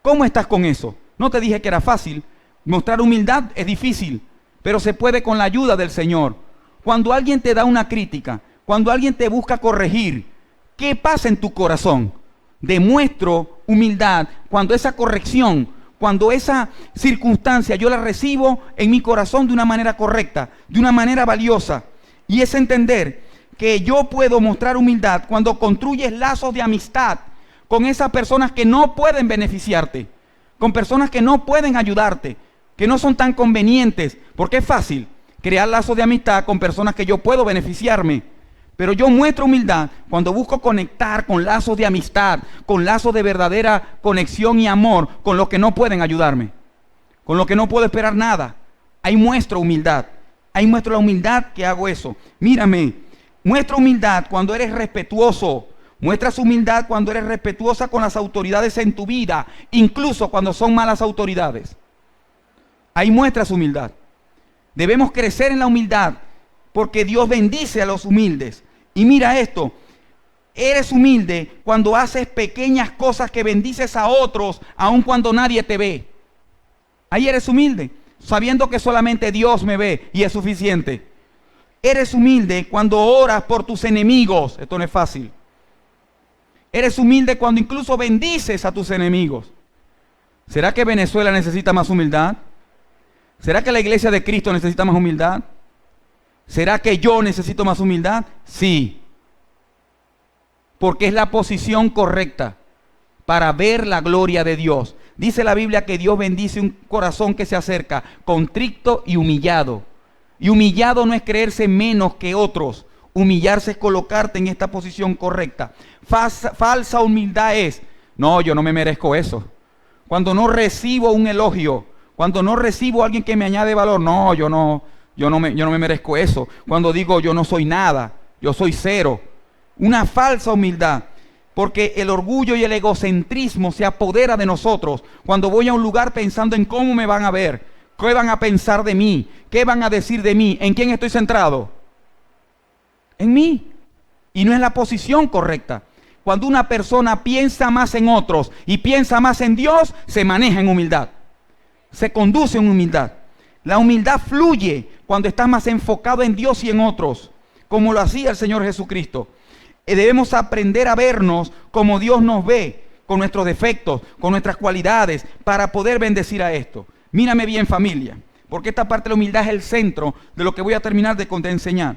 ¿Cómo estás con eso? No te dije que era fácil. Mostrar humildad es difícil, pero se puede con la ayuda del Señor. Cuando alguien te da una crítica, cuando alguien te busca corregir, ¿qué pasa en tu corazón? Demuestro humildad cuando esa corrección, cuando esa circunstancia yo la recibo en mi corazón de una manera correcta, de una manera valiosa. Y es entender que yo puedo mostrar humildad cuando construyes lazos de amistad con esas personas que no pueden beneficiarte, con personas que no pueden ayudarte, que no son tan convenientes, porque es fácil crear lazos de amistad con personas que yo puedo beneficiarme, Pero yo muestro humildad cuando busco conectar con lazos de amistad, con lazos de verdadera conexión y amor con los que no pueden ayudarme, con los que no puedo esperar nada. Ahí muestro humildad. Ahí muestro la humildad que hago eso. Mírame, muestra humildad cuando eres respetuoso. Muestras humildad cuando eres respetuosa con las autoridades en tu vida, incluso cuando son malas autoridades. Ahí muestras humildad. Debemos crecer en la humildad porque Dios bendice a los humildes. Y mira esto, eres humilde cuando haces pequeñas cosas que bendices a otros, aun cuando nadie te ve. Ahí eres humilde, sabiendo que solamente Dios me ve y es suficiente. Eres humilde cuando oras por tus enemigos. Esto no es fácil. Eres humilde cuando incluso bendices a tus enemigos. ¿Será que Venezuela necesita más humildad? ¿Será que la iglesia de Cristo necesita más humildad? ¿Será que yo necesito más humildad? Sí. Porque es la posición correcta para ver la gloria de Dios. Dice la Biblia que Dios bendice un corazón que se acerca, contrito y humillado. Y humillado no es creerse menos que otros. Humillarse es colocarte en esta posición correcta. Falsa humildad es, no, yo no me merezco eso. Cuando no recibo un elogio, cuando no recibo a alguien que me añade valor, no, yo no me merezco eso. Cuando digo yo no soy nada, yo soy cero. Una falsa humildad. Porque el orgullo y el egocentrismo se apodera de nosotros cuando voy a un lugar pensando en cómo me van a ver, qué van a pensar de mí, qué van a decir de mí, en quién estoy centrado. En mí. Y no es la posición correcta. Cuando una persona piensa más en otros y piensa más en Dios, se maneja en humildad. Se conduce en humildad. La humildad fluye cuando estás más enfocado en Dios y en otros, como lo hacía el Señor Jesucristo. Debemos aprender a vernos como Dios nos ve, con nuestros defectos, con nuestras cualidades, para poder bendecir a esto. Mírame bien, familia, porque esta parte de la humildad es el centro de lo que voy a terminar de enseñar.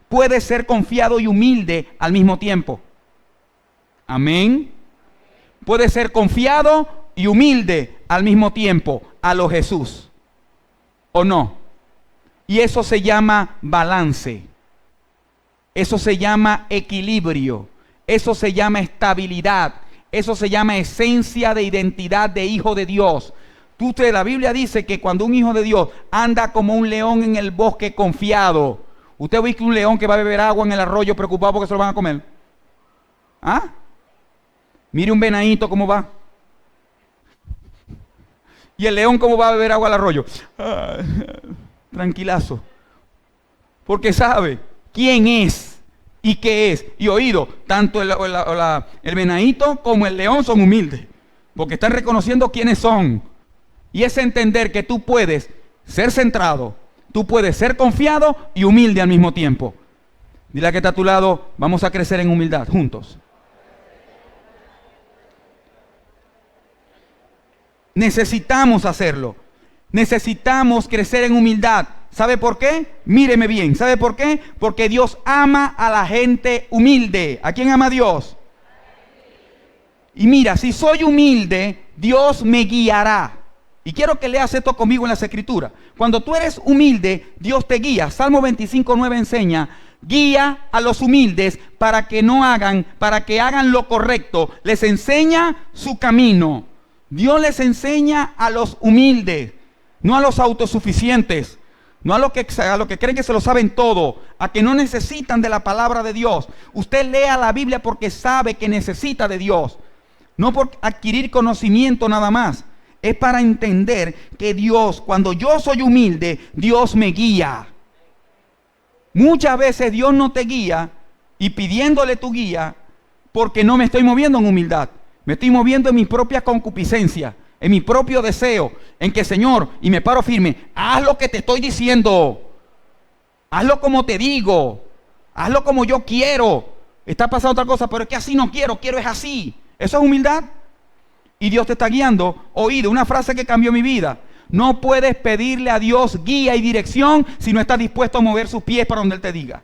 Puedes ser confiado y humilde al mismo tiempo. Amén. Puedes ser confiado y humilde al mismo tiempo, a lo Jesús. ¿O no? Y eso se llama balance. Eso se llama equilibrio. Eso se llama estabilidad. Eso se llama esencia de identidad de hijo de Dios. La Biblia dice que cuando un hijo de Dios anda como un león en el bosque confiado. ¿Usted ve que un león que va a beber agua en el arroyo preocupado porque se lo van a comer? ¿Ah? Mire un venadito cómo va. Y el león cómo va a beber agua al arroyo. Tranquilazo. Porque sabe quién es y qué es. Y oído, tanto el venadito como el león son humildes. Porque están reconociendo quiénes son. Y es entender que tú puedes ser centrado, tú puedes ser confiado y humilde al mismo tiempo. Dile a que está a tu lado, vamos a crecer en humildad juntos. Necesitamos hacerlo. Necesitamos crecer en humildad. ¿Sabe por qué? Míreme bien. ¿Sabe por qué? Porque Dios ama a la gente humilde. ¿A quién ama Dios? Y mira, si soy humilde, Dios me guiará. Y quiero que leas esto conmigo en las Escrituras. Cuando tú eres humilde, Dios te guía. Salmo 25:9 enseña: guía a los humildes para que hagan lo correcto. Les enseña su camino. Dios les enseña a los humildes, no a los autosuficientes, no a los que creen que se lo saben todo, a que no necesitan de la palabra de Dios. Usted lea la Biblia porque sabe que necesita de Dios, no por adquirir conocimiento nada más. Es para entender que Dios, cuando yo soy humilde, Dios me guía. Muchas veces Dios no te guía y pidiéndole tu guía porque no me estoy moviendo en humildad. Me estoy moviendo en mi propia concupiscencia, en mi propio deseo, en que Señor, y me paro firme, haz lo que te estoy diciendo. Hazlo como te digo. Hazlo como yo quiero. Está pasando otra cosa, pero es que así no quiero es así. ¿Eso es humildad? Y Dios te está guiando. Oído, una frase que cambió mi vida. No puedes pedirle a Dios guía y dirección si no estás dispuesto a mover sus pies para donde Él te diga.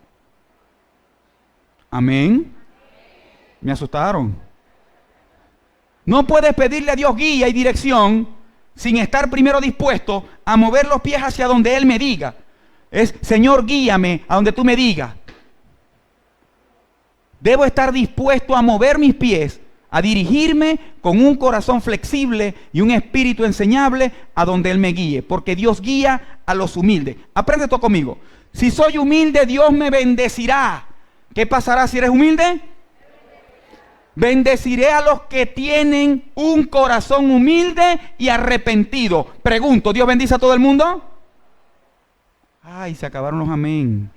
Amén. Me asustaron. No puedes pedirle a Dios guía y dirección sin estar primero dispuesto a mover los pies hacia donde Él me diga. Es, Señor, guíame a donde tú me digas. Debo estar dispuesto a mover mis pies, a dirigirme con un corazón flexible y un espíritu enseñable a donde Él me guíe, porque Dios guía a los humildes. Aprende esto conmigo. Si soy humilde, Dios me bendecirá. ¿Qué pasará si eres humilde? Bendeciré a los que tienen un corazón humilde y arrepentido. Pregunto, ¿Dios bendice a todo el mundo? Ay, se acabaron los amén.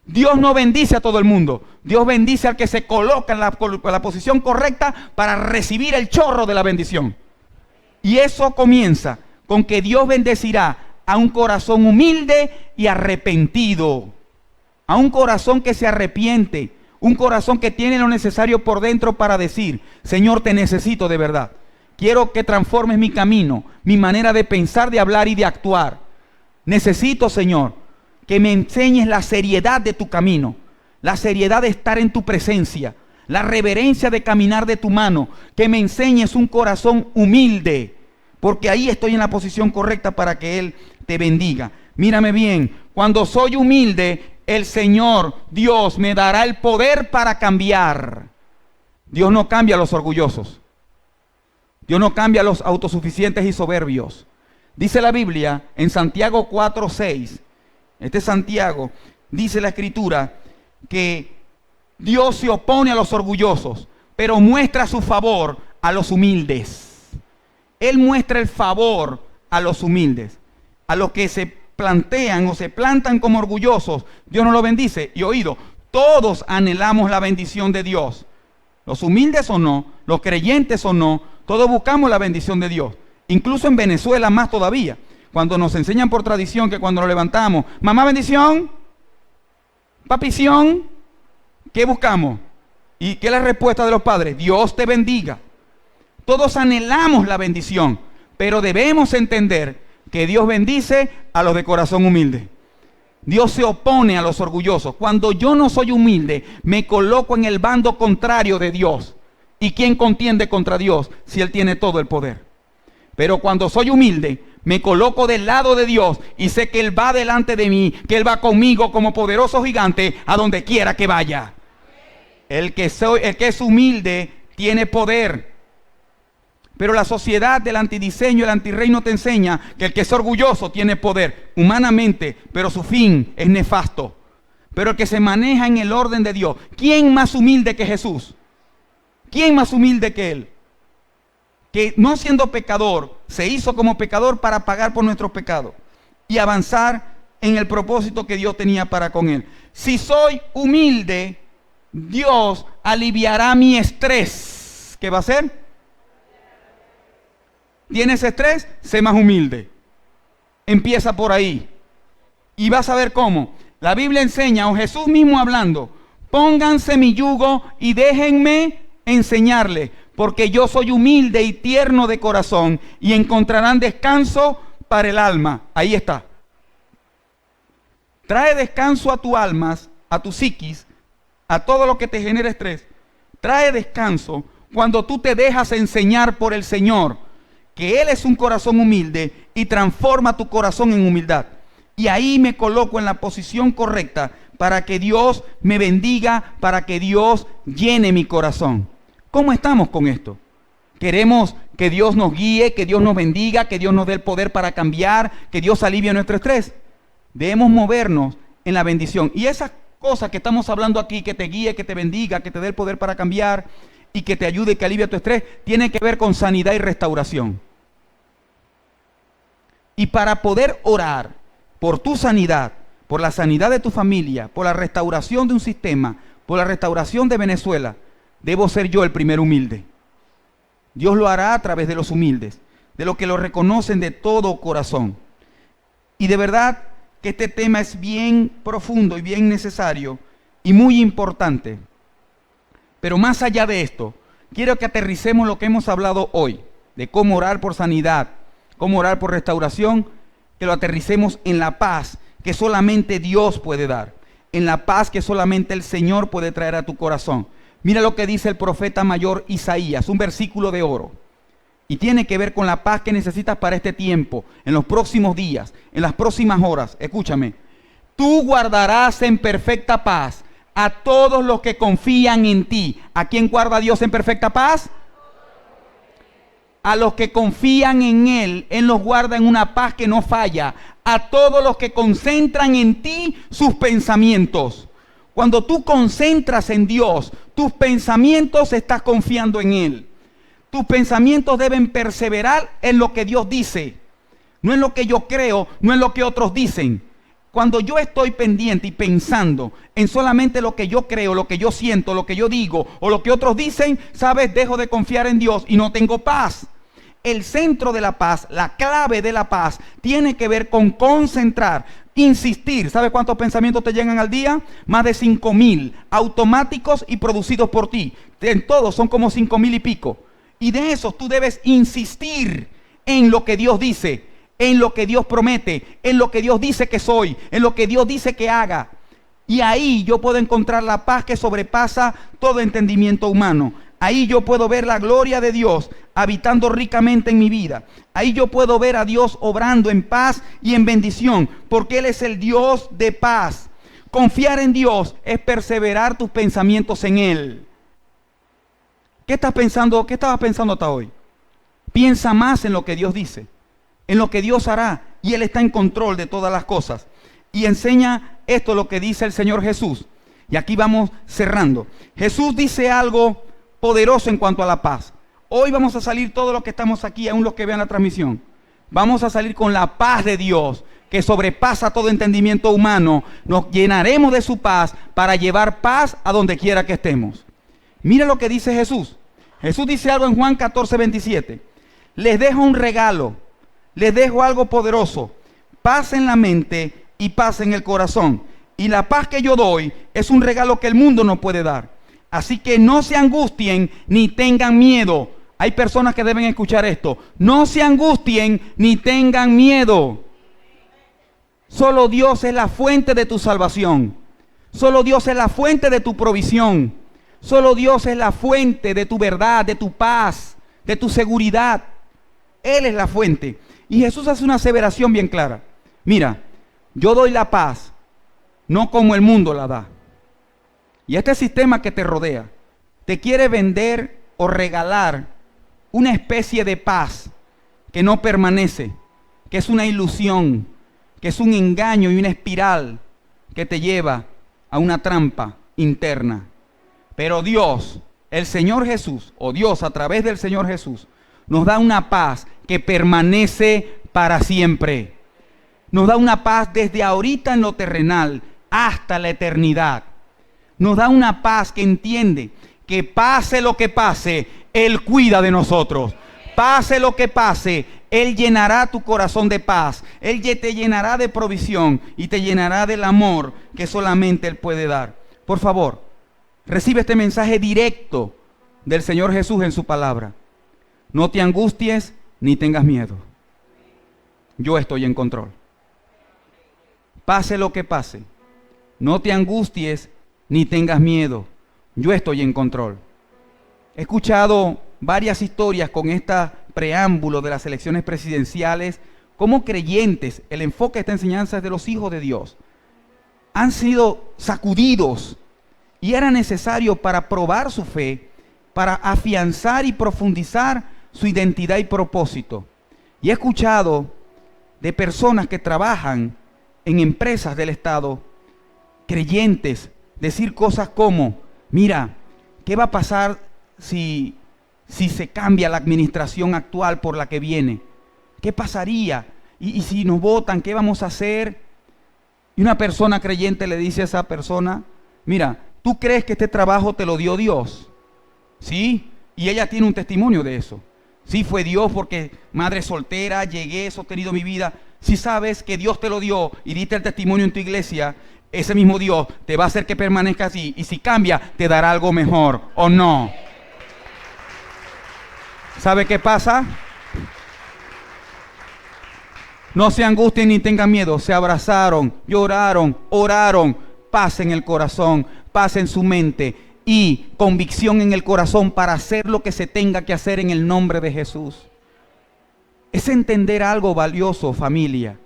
Dios no bendice a todo el mundo. Dios bendice al que se coloca en la posición correcta para recibir el chorro de la bendición. Y eso comienza con que Dios bendecirá a un corazón humilde y arrepentido. A un corazón que se arrepiente. Un corazón que tiene lo necesario por dentro para decir: Señor, te necesito de verdad. Quiero que transformes mi camino, mi manera de pensar, de hablar y de actuar. Necesito, Señor, que me enseñes la seriedad de tu camino, la seriedad de estar en tu presencia, la reverencia de caminar de tu mano, que me enseñes un corazón humilde, porque ahí estoy en la posición correcta para que Él te bendiga. Mírame bien, cuando soy humilde, el Señor, Dios, me dará el poder para cambiar. Dios no cambia a los orgullosos. Dios no cambia a los autosuficientes y soberbios. Dice la Biblia en Santiago 4:6. Este es Santiago. Dice la Escritura que Dios se opone a los orgullosos, pero muestra su favor a los humildes. Él muestra el favor a los humildes. A los que se plantean o se plantan como orgullosos, Dios no los bendice. Y oído, todos anhelamos la bendición de Dios. Los humildes o no, los creyentes o no, todos buscamos la bendición de Dios. Incluso en Venezuela más todavía. Cuando nos enseñan por tradición que cuando nos levantamos, mamá bendición, papición, ¿qué buscamos? ¿Y qué es la respuesta de los padres? Dios te bendiga. Todos anhelamos la bendición, pero debemos entender que Dios bendice a los de corazón humilde. Dios se opone a los orgullosos. Cuando yo no soy humilde, me coloco en el bando contrario de Dios. ¿Y quién contiende contra Dios si Él tiene todo el poder? Pero cuando soy humilde, me coloco del lado de Dios y sé que Él va delante de mí, que Él va conmigo como poderoso gigante a donde quiera que vaya. El que es humilde tiene poder. Pero la sociedad del antidiseño, el antirreino te enseña que el que es orgulloso tiene poder humanamente, pero su fin es nefasto. Pero el que se maneja en el orden de Dios, ¿quién más humilde que Jesús? ¿Quién más humilde que Él? Que no siendo pecador, se hizo como pecador para pagar por nuestros pecados y avanzar en el propósito que Dios tenía para con Él. Si soy humilde, Dios aliviará mi estrés. ¿Qué va a hacer? ¿Tienes estrés? Sé más humilde. Empieza por ahí. Y vas a ver cómo. La Biblia enseña, o Jesús mismo hablando: pónganse mi yugo y déjenme enseñarles, porque yo soy humilde y tierno de corazón, y encontrarán descanso para el alma. Ahí está. Trae descanso a tu alma, a tu psiquis, a todo lo que te genera estrés. Trae descanso cuando tú te dejas enseñar por el Señor, que Él es un corazón humilde y transforma tu corazón en humildad. Y ahí me coloco en la posición correcta para que Dios me bendiga, para que Dios llene mi corazón. ¿Cómo estamos con esto? ¿Queremos que Dios nos guíe, que Dios nos bendiga, que Dios nos dé el poder para cambiar, que Dios alivie nuestro estrés? Debemos movernos en la bendición. Y esas cosas que estamos hablando aquí, que te guíe, que te bendiga, que te dé el poder para cambiar y que te ayude, que alivie tu estrés, tiene que ver con sanidad y restauración. Y para poder orar por tu sanidad, por la sanidad de tu familia, por la restauración de un sistema, por la restauración de Venezuela, debo ser yo el primer humilde. Dios lo hará a través de los humildes, de los que lo reconocen de todo corazón. Y de verdad que este tema es bien profundo y bien necesario y muy importante. Pero más allá de esto, quiero que aterricemos lo que hemos hablado hoy, de cómo orar por sanidad, cómo orar por restauración, que lo aterricemos en la paz que solamente Dios puede dar, en la paz que solamente el Señor puede traer a tu corazón. Mira lo que dice el profeta mayor Isaías, un versículo de oro. Y tiene que ver con la paz que necesitas para este tiempo, en los próximos días, en las próximas horas. Escúchame. Tú guardarás en perfecta paz a todos los que confían en ti. ¿A quién guarda Dios en perfecta paz? A los que confían en Él, Él los guarda en una paz que no falla. A todos los que concentran en ti sus pensamientos. Cuando tú concentras en Dios, tus pensamientos estás confiando en Él. Tus pensamientos deben perseverar en lo que Dios dice. No en lo que yo creo, no en lo que otros dicen. Cuando yo estoy pendiente y pensando en solamente lo que yo creo, lo que yo siento, lo que yo digo o lo que otros dicen, ¿sabes? Dejo de confiar en Dios y no tengo paz. El centro de la paz, la clave de la paz, tiene que ver con concentrar, insistir. ¿Sabes cuántos pensamientos te llegan al día? Más de 5,000 automáticos y producidos por ti. En todos son como 5,000 y pico. Y de esos tú debes insistir en lo que Dios dice, en lo que Dios promete, en lo que Dios dice que soy, en lo que Dios dice que haga. Y ahí yo puedo encontrar la paz que sobrepasa todo entendimiento humano. Ahí yo puedo ver la gloria de Dios habitando ricamente en mi vida. Ahí yo puedo ver a Dios obrando en paz y en bendición, porque Él es el Dios de paz. Confiar en Dios es perseverar tus pensamientos en Él. ¿Qué estás pensando? ¿Qué estabas pensando hasta hoy? Piensa más en lo que Dios dice, en lo que Dios hará, y Él está en control de todas las cosas. Y enseña esto lo que dice el Señor Jesús. Y aquí vamos cerrando. Jesús dice algo poderoso en cuanto a la paz. Hoy vamos a salir todos los que estamos aquí, aún los que vean la transmisión. Vamos a salir con la paz de Dios, que sobrepasa todo entendimiento humano. Nos llenaremos de su paz para llevar paz a donde quiera que estemos. Mira lo que dice Jesús. Jesús dice algo en Juan 14:27. Les dejo un regalo, les dejo algo poderoso. Paz en la mente y paz en el corazón. Y la paz que yo doy es un regalo que el mundo no puede dar. Así que no se angustien ni tengan miedo. Hay personas que deben escuchar esto. No se angustien ni tengan miedo. Solo Dios es la fuente de tu salvación. Solo Dios es la fuente de tu provisión. Solo Dios es la fuente de tu verdad, de tu paz, de tu seguridad. Él es la fuente. Y Jesús hace una aseveración bien clara. Mira, yo doy la paz, no como el mundo la da. Y este sistema que te rodea te quiere vender o regalar una especie de paz que no permanece, que es una ilusión, que es un engaño y una espiral que te lleva a una trampa interna. Pero Dios, el Señor Jesús, o Dios a través del Señor Jesús, nos da una paz que permanece para siempre. Nos da una paz desde ahorita en lo terrenal hasta la eternidad. Nos da una paz que entiende que pase lo que pase, Él cuida de nosotros. Pase lo que pase, Él llenará tu corazón de paz. Él te llenará de provisión y te llenará del amor que solamente Él puede dar. Por favor, recibe este mensaje directo del Señor Jesús en su palabra. No te angusties ni tengas miedo. Yo estoy en control. Pase lo que pase, no te angusties ni tengas miedo. Yo estoy en control. He escuchado varias historias con este preámbulo de las elecciones presidenciales. Como creyentes, el enfoque de esta enseñanza es de los hijos de Dios. Han sido sacudidos y era necesario para probar su fe, para afianzar y profundizar su identidad y propósito. Y he escuchado de personas que trabajan en empresas del Estado, creyentes, decir cosas como, mira, ¿qué va a pasar si se cambia la administración actual por la que viene? ¿Qué pasaría? Y si nos votan, ¿qué vamos a hacer? Y una persona creyente le dice a esa persona, mira, ¿tú crees que este trabajo te lo dio Dios? ¿Sí? Y ella tiene un testimonio de eso. Sí, fue Dios porque madre soltera, llegué, he sostenido mi vida. Si sabes que Dios te lo dio y diste el testimonio en tu iglesia, ese mismo Dios te va a hacer que permanezca así. Y si cambia, te dará algo mejor, ¿o no? ¿Sabe qué pasa? No se angustien ni tengan miedo. Se abrazaron, lloraron, oraron. Paz en el corazón, paz en su mente y convicción en el corazón para hacer lo que se tenga que hacer en el nombre de Jesús. Es entender algo valioso, familia.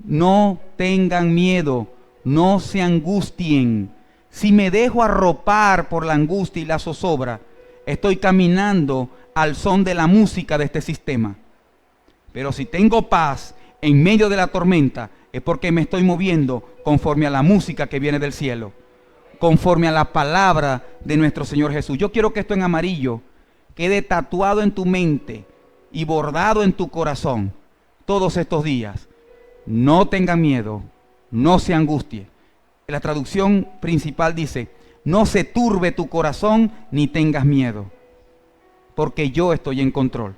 No tengan miedo, no se angustien. Si me dejo arropar por la angustia y la zozobra, estoy caminando al son de la música de este sistema. Pero si tengo paz en medio de la tormenta, es porque me estoy moviendo conforme a la música que viene del cielo, conforme a la palabra de nuestro Señor Jesús. Yo quiero que esto en amarillo quede tatuado en tu mente y bordado en tu corazón todos estos días. No tengan miedo, no se angustie. La traducción principal dice: no se turbe tu corazón ni tengas miedo, porque yo estoy en control.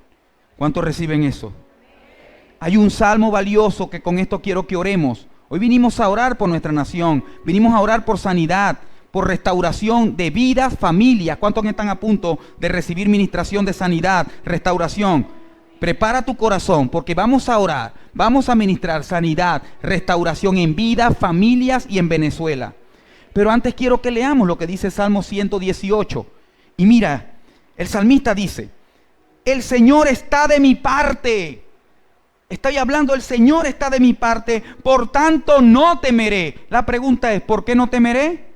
¿Cuántos reciben eso? Hay un salmo valioso que con esto quiero que oremos. Hoy vinimos a orar por nuestra nación, vinimos a orar por sanidad, por restauración de vidas, familias. ¿Cuántos están a punto de recibir ministración de sanidad, restauración? Prepara tu corazón porque vamos a orar, vamos a ministrar sanidad, restauración en vidas, familias y en Venezuela. Pero antes quiero que leamos lo que dice Salmo 118. Y mira, el salmista dice: el Señor está de mi parte. Estoy hablando, el Señor está de mi parte, por tanto no temeré. La pregunta es, ¿por qué no temeré?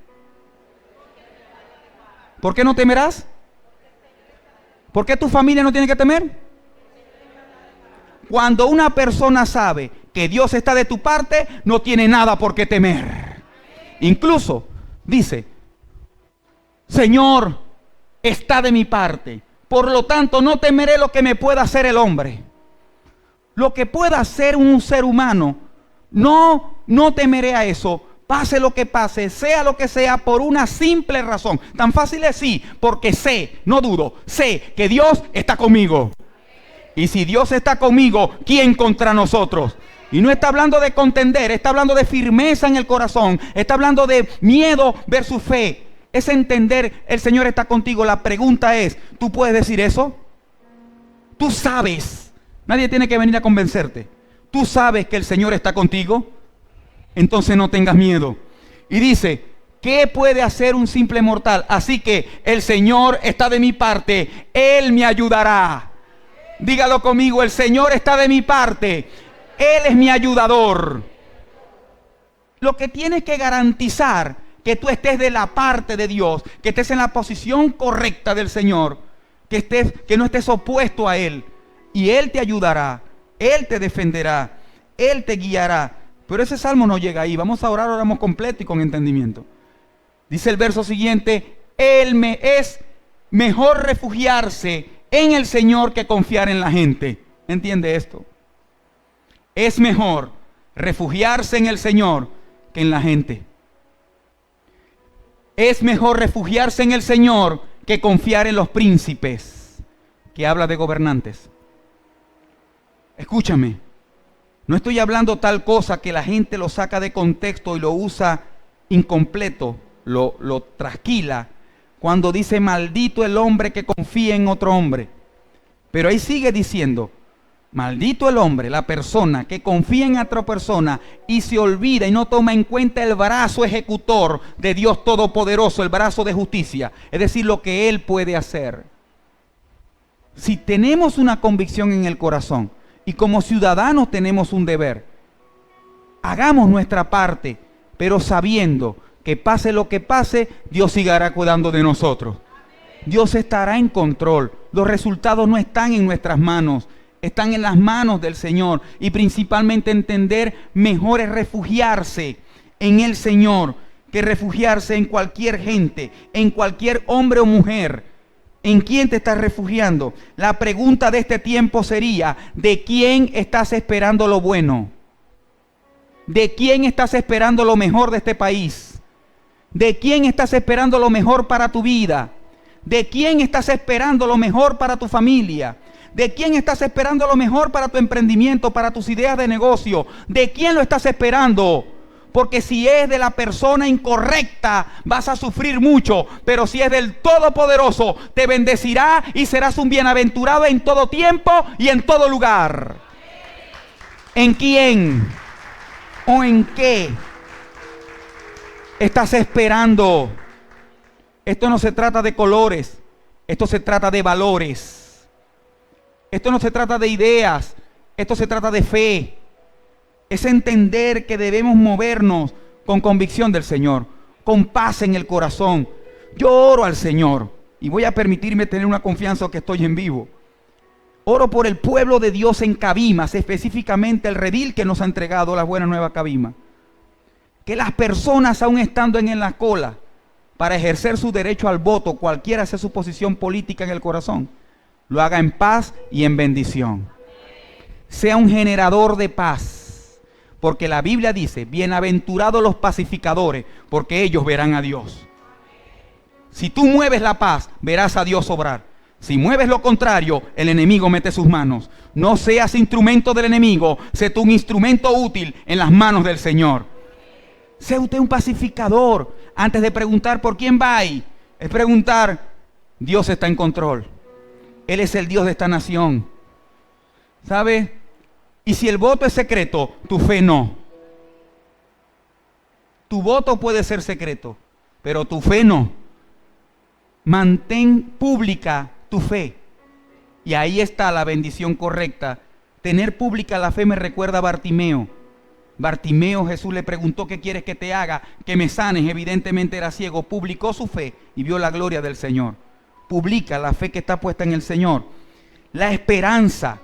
¿Por qué no temerás? ¿Por qué tu familia no tiene que temer? Cuando una persona sabe que Dios está de tu parte, no tiene nada por qué temer. Incluso dice: Señor está de mi parte, por lo tanto no temeré lo que me pueda hacer el hombre. Lo que pueda hacer un ser humano, no temeré a eso, pase lo que pase, sea lo que sea, por una simple razón. Tan fácil es sí, porque sé, no dudo, sé que Dios está conmigo. Y si Dios está conmigo, ¿quién contra nosotros? Y no está hablando de contender, está hablando de firmeza en el corazón, está hablando de miedo versus fe. Es entender, el Señor está contigo. La pregunta es, ¿tú puedes decir eso? Tú sabes. Nadie tiene que venir a convencerte. ¿Tú sabes que el Señor está contigo? Entonces no tengas miedo. Y dice: ¿qué puede hacer un simple mortal? Así que el Señor está de mi parte, Él me ayudará. Dígalo conmigo: el Señor está de mi parte, Él es mi ayudador. Lo que tienes que garantizar que tú estés de la parte de Dios, que estés en la posición correcta del Señor, que no estés opuesto a Él. Y Él te ayudará, Él te defenderá, Él te guiará. Pero ese salmo no llega ahí. Vamos a orar, oramos completo y con entendimiento. Dice el verso siguiente: es mejor refugiarse en el Señor que confiar en la gente. ¿Entiende esto? Es mejor refugiarse en el Señor que en la gente. Es mejor refugiarse en el Señor que confiar en los príncipes. Que habla de gobernantes. Escúchame, no estoy hablando tal cosa que la gente lo saca de contexto y lo usa incompleto, lo trasquila, cuando dice: maldito el hombre que confía en otro hombre. Pero ahí sigue diciendo: maldito el hombre, la persona que confía en otra persona y se olvida y no toma en cuenta el brazo ejecutor de Dios Todopoderoso, el brazo de justicia, es decir, lo que Él puede hacer. Si tenemos una convicción en el corazón, y como ciudadanos tenemos un deber, hagamos nuestra parte, pero sabiendo que pase lo que pase, Dios seguirá cuidando de nosotros. Dios estará en control. Los resultados no están en nuestras manos, están en las manos del Señor. Y principalmente entender, mejor es refugiarse en el Señor que refugiarse en cualquier gente, en cualquier hombre o mujer. ¿En quién te estás refugiando? La pregunta de este tiempo sería: ¿de quién estás esperando lo bueno? ¿De quién estás esperando lo mejor de este país? ¿De quién estás esperando lo mejor para tu vida? ¿De quién estás esperando lo mejor para tu familia? ¿De quién estás esperando lo mejor para tu emprendimiento, para tus ideas de negocio? ¿De quién lo estás esperando? Porque si es de la persona incorrecta, vas a sufrir mucho. Pero si es del Todopoderoso, te bendecirá y serás un bienaventurado en todo tiempo y en todo lugar. ¿En quién o en qué estás esperando? Esto no se trata de colores, esto se trata de valores. Esto no se trata de ideas, esto se trata de fe. Es entender que debemos movernos con convicción del Señor, con paz en el corazón. Yo oro al Señor y voy a permitirme tener una confianza que estoy en vivo. Oro por el pueblo de Dios en Cabimas, específicamente el redil que nos ha entregado la Buena Nueva Cabima. Que las personas, aún estando en la cola para ejercer su derecho al voto, cualquiera sea su posición política en el corazón, lo haga en paz y en bendición. Sea un generador de paz, porque la Biblia dice, bienaventurados los pacificadores, porque ellos verán a Dios. Si tú mueves la paz, verás a Dios obrar. Si mueves lo contrario, el enemigo mete sus manos. No seas instrumento del enemigo, sé tú un instrumento útil en las manos del Señor. Sea usted un pacificador. Antes de preguntar por quién va ahí, es preguntar, Dios está en control. Él es el Dios de esta nación. ¿Sabe? Y si el voto es secreto, tu fe no. Tu voto puede ser secreto, pero tu fe no. Mantén pública tu fe. Y ahí está la bendición correcta. Tener pública la fe me recuerda a Bartimeo. Bartimeo, Jesús le preguntó, ¿qué quieres que te haga? Que me sanes. Evidentemente era ciego. Publicó su fe y vio la gloria del Señor. Publica la fe que está puesta en el Señor. La esperanza,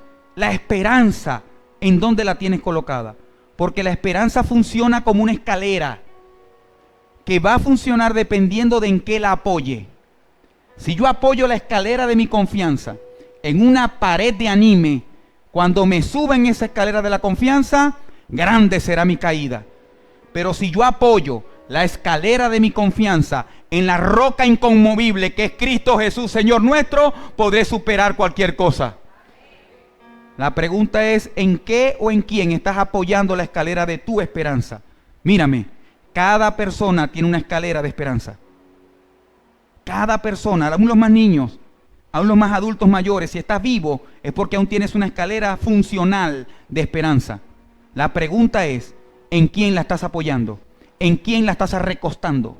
¿en dónde la tienes colocada? Porque la esperanza funciona como una escalera que va a funcionar dependiendo de en qué la apoye. Si yo apoyo la escalera de mi confianza en una pared de anime, cuando me suba en esa escalera de la confianza, grande será mi caída. Pero si yo apoyo la escalera de mi confianza en la roca inconmovible que es Cristo Jesús, Señor nuestro, podré superar cualquier cosa. La pregunta es, ¿en qué o en quién estás apoyando la escalera de tu esperanza? Mírame, cada persona tiene una escalera de esperanza. Cada persona, aún los más niños, aún los más adultos mayores, si estás vivo es porque aún tienes una escalera funcional de esperanza. La pregunta es, ¿en quién la estás apoyando? ¿En quién la estás recostando?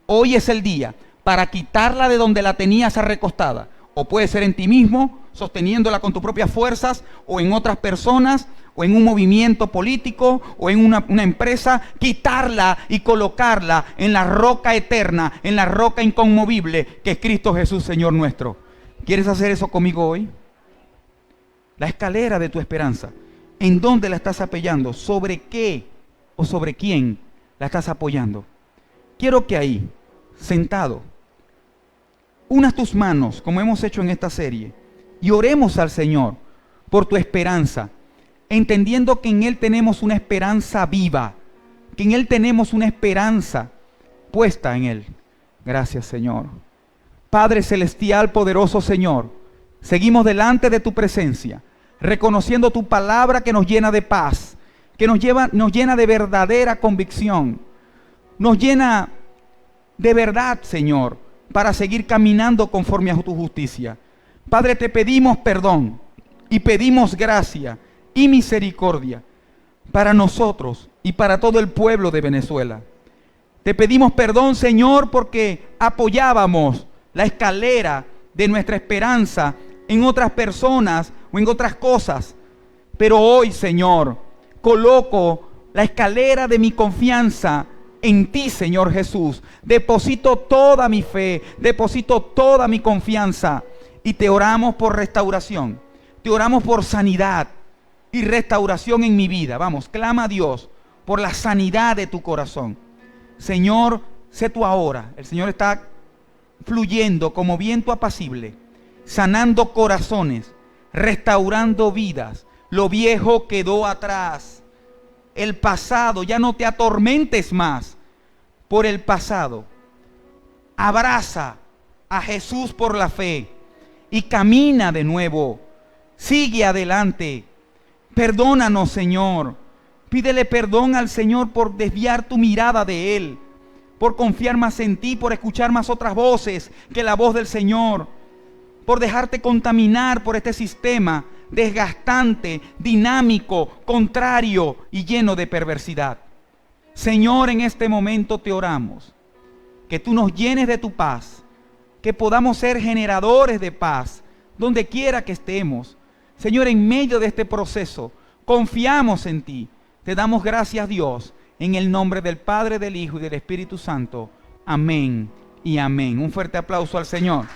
Hoy es el día para quitarla de donde la tenías recostada. O puede ser en ti mismo, sosteniéndola con tus propias fuerzas, o en otras personas, o en un movimiento político, o en una empresa. Quitarla y colocarla en la roca eterna, en la roca inconmovible, que es Cristo Jesús, Señor nuestro. ¿Quieres hacer eso conmigo hoy? La escalera de tu esperanza. ¿En dónde la estás apoyando? ¿Sobre qué o sobre quién la estás apoyando? Quiero que ahí, sentado, unas tus manos, como hemos hecho en esta serie, y oremos al Señor por tu esperanza, entendiendo que en Él tenemos una esperanza viva, que en Él tenemos una esperanza puesta en Él. Gracias, Señor. Padre celestial, poderoso Señor, seguimos delante de tu presencia, reconociendo tu palabra que nos llena de paz, que nos llena de verdadera convicción, nos llena de verdad, Señor, para seguir caminando conforme a tu justicia. Padre, te pedimos perdón y pedimos gracia y misericordia para nosotros y para todo el pueblo de Venezuela. Te pedimos perdón, Señor, porque apoyábamos la escalera de nuestra esperanza en otras personas o en otras cosas. Pero hoy, Señor, coloco la escalera de mi confianza en ti, Señor Jesús. Deposito toda mi fe, deposito toda mi confianza y te oramos por restauración. Te oramos por sanidad y restauración en mi vida. Vamos, clama a Dios por la sanidad de tu corazón. Señor, sé tú ahora. El Señor está fluyendo como viento apacible, sanando corazones, restaurando vidas. Lo viejo quedó atrás. El pasado, ya no te atormentes más por el pasado. Abraza a Jesús por la fe y camina de nuevo. Sigue adelante. Perdónanos, Señor. Pídele perdón al Señor por desviar tu mirada de Él, por confiar más en ti, por escuchar más otras voces que la voz del Señor, por dejarte contaminar por este sistema desgastante, dinámico, contrario y lleno de perversidad. Señor, en este momento te oramos, que tú nos llenes de tu paz, que podamos ser generadores de paz, donde quiera que estemos. Señor, en medio de este proceso, confiamos en ti. Te damos gracias, Dios, en el nombre del Padre, del Hijo y del Espíritu Santo. Amén y amén. Un fuerte aplauso al Señor.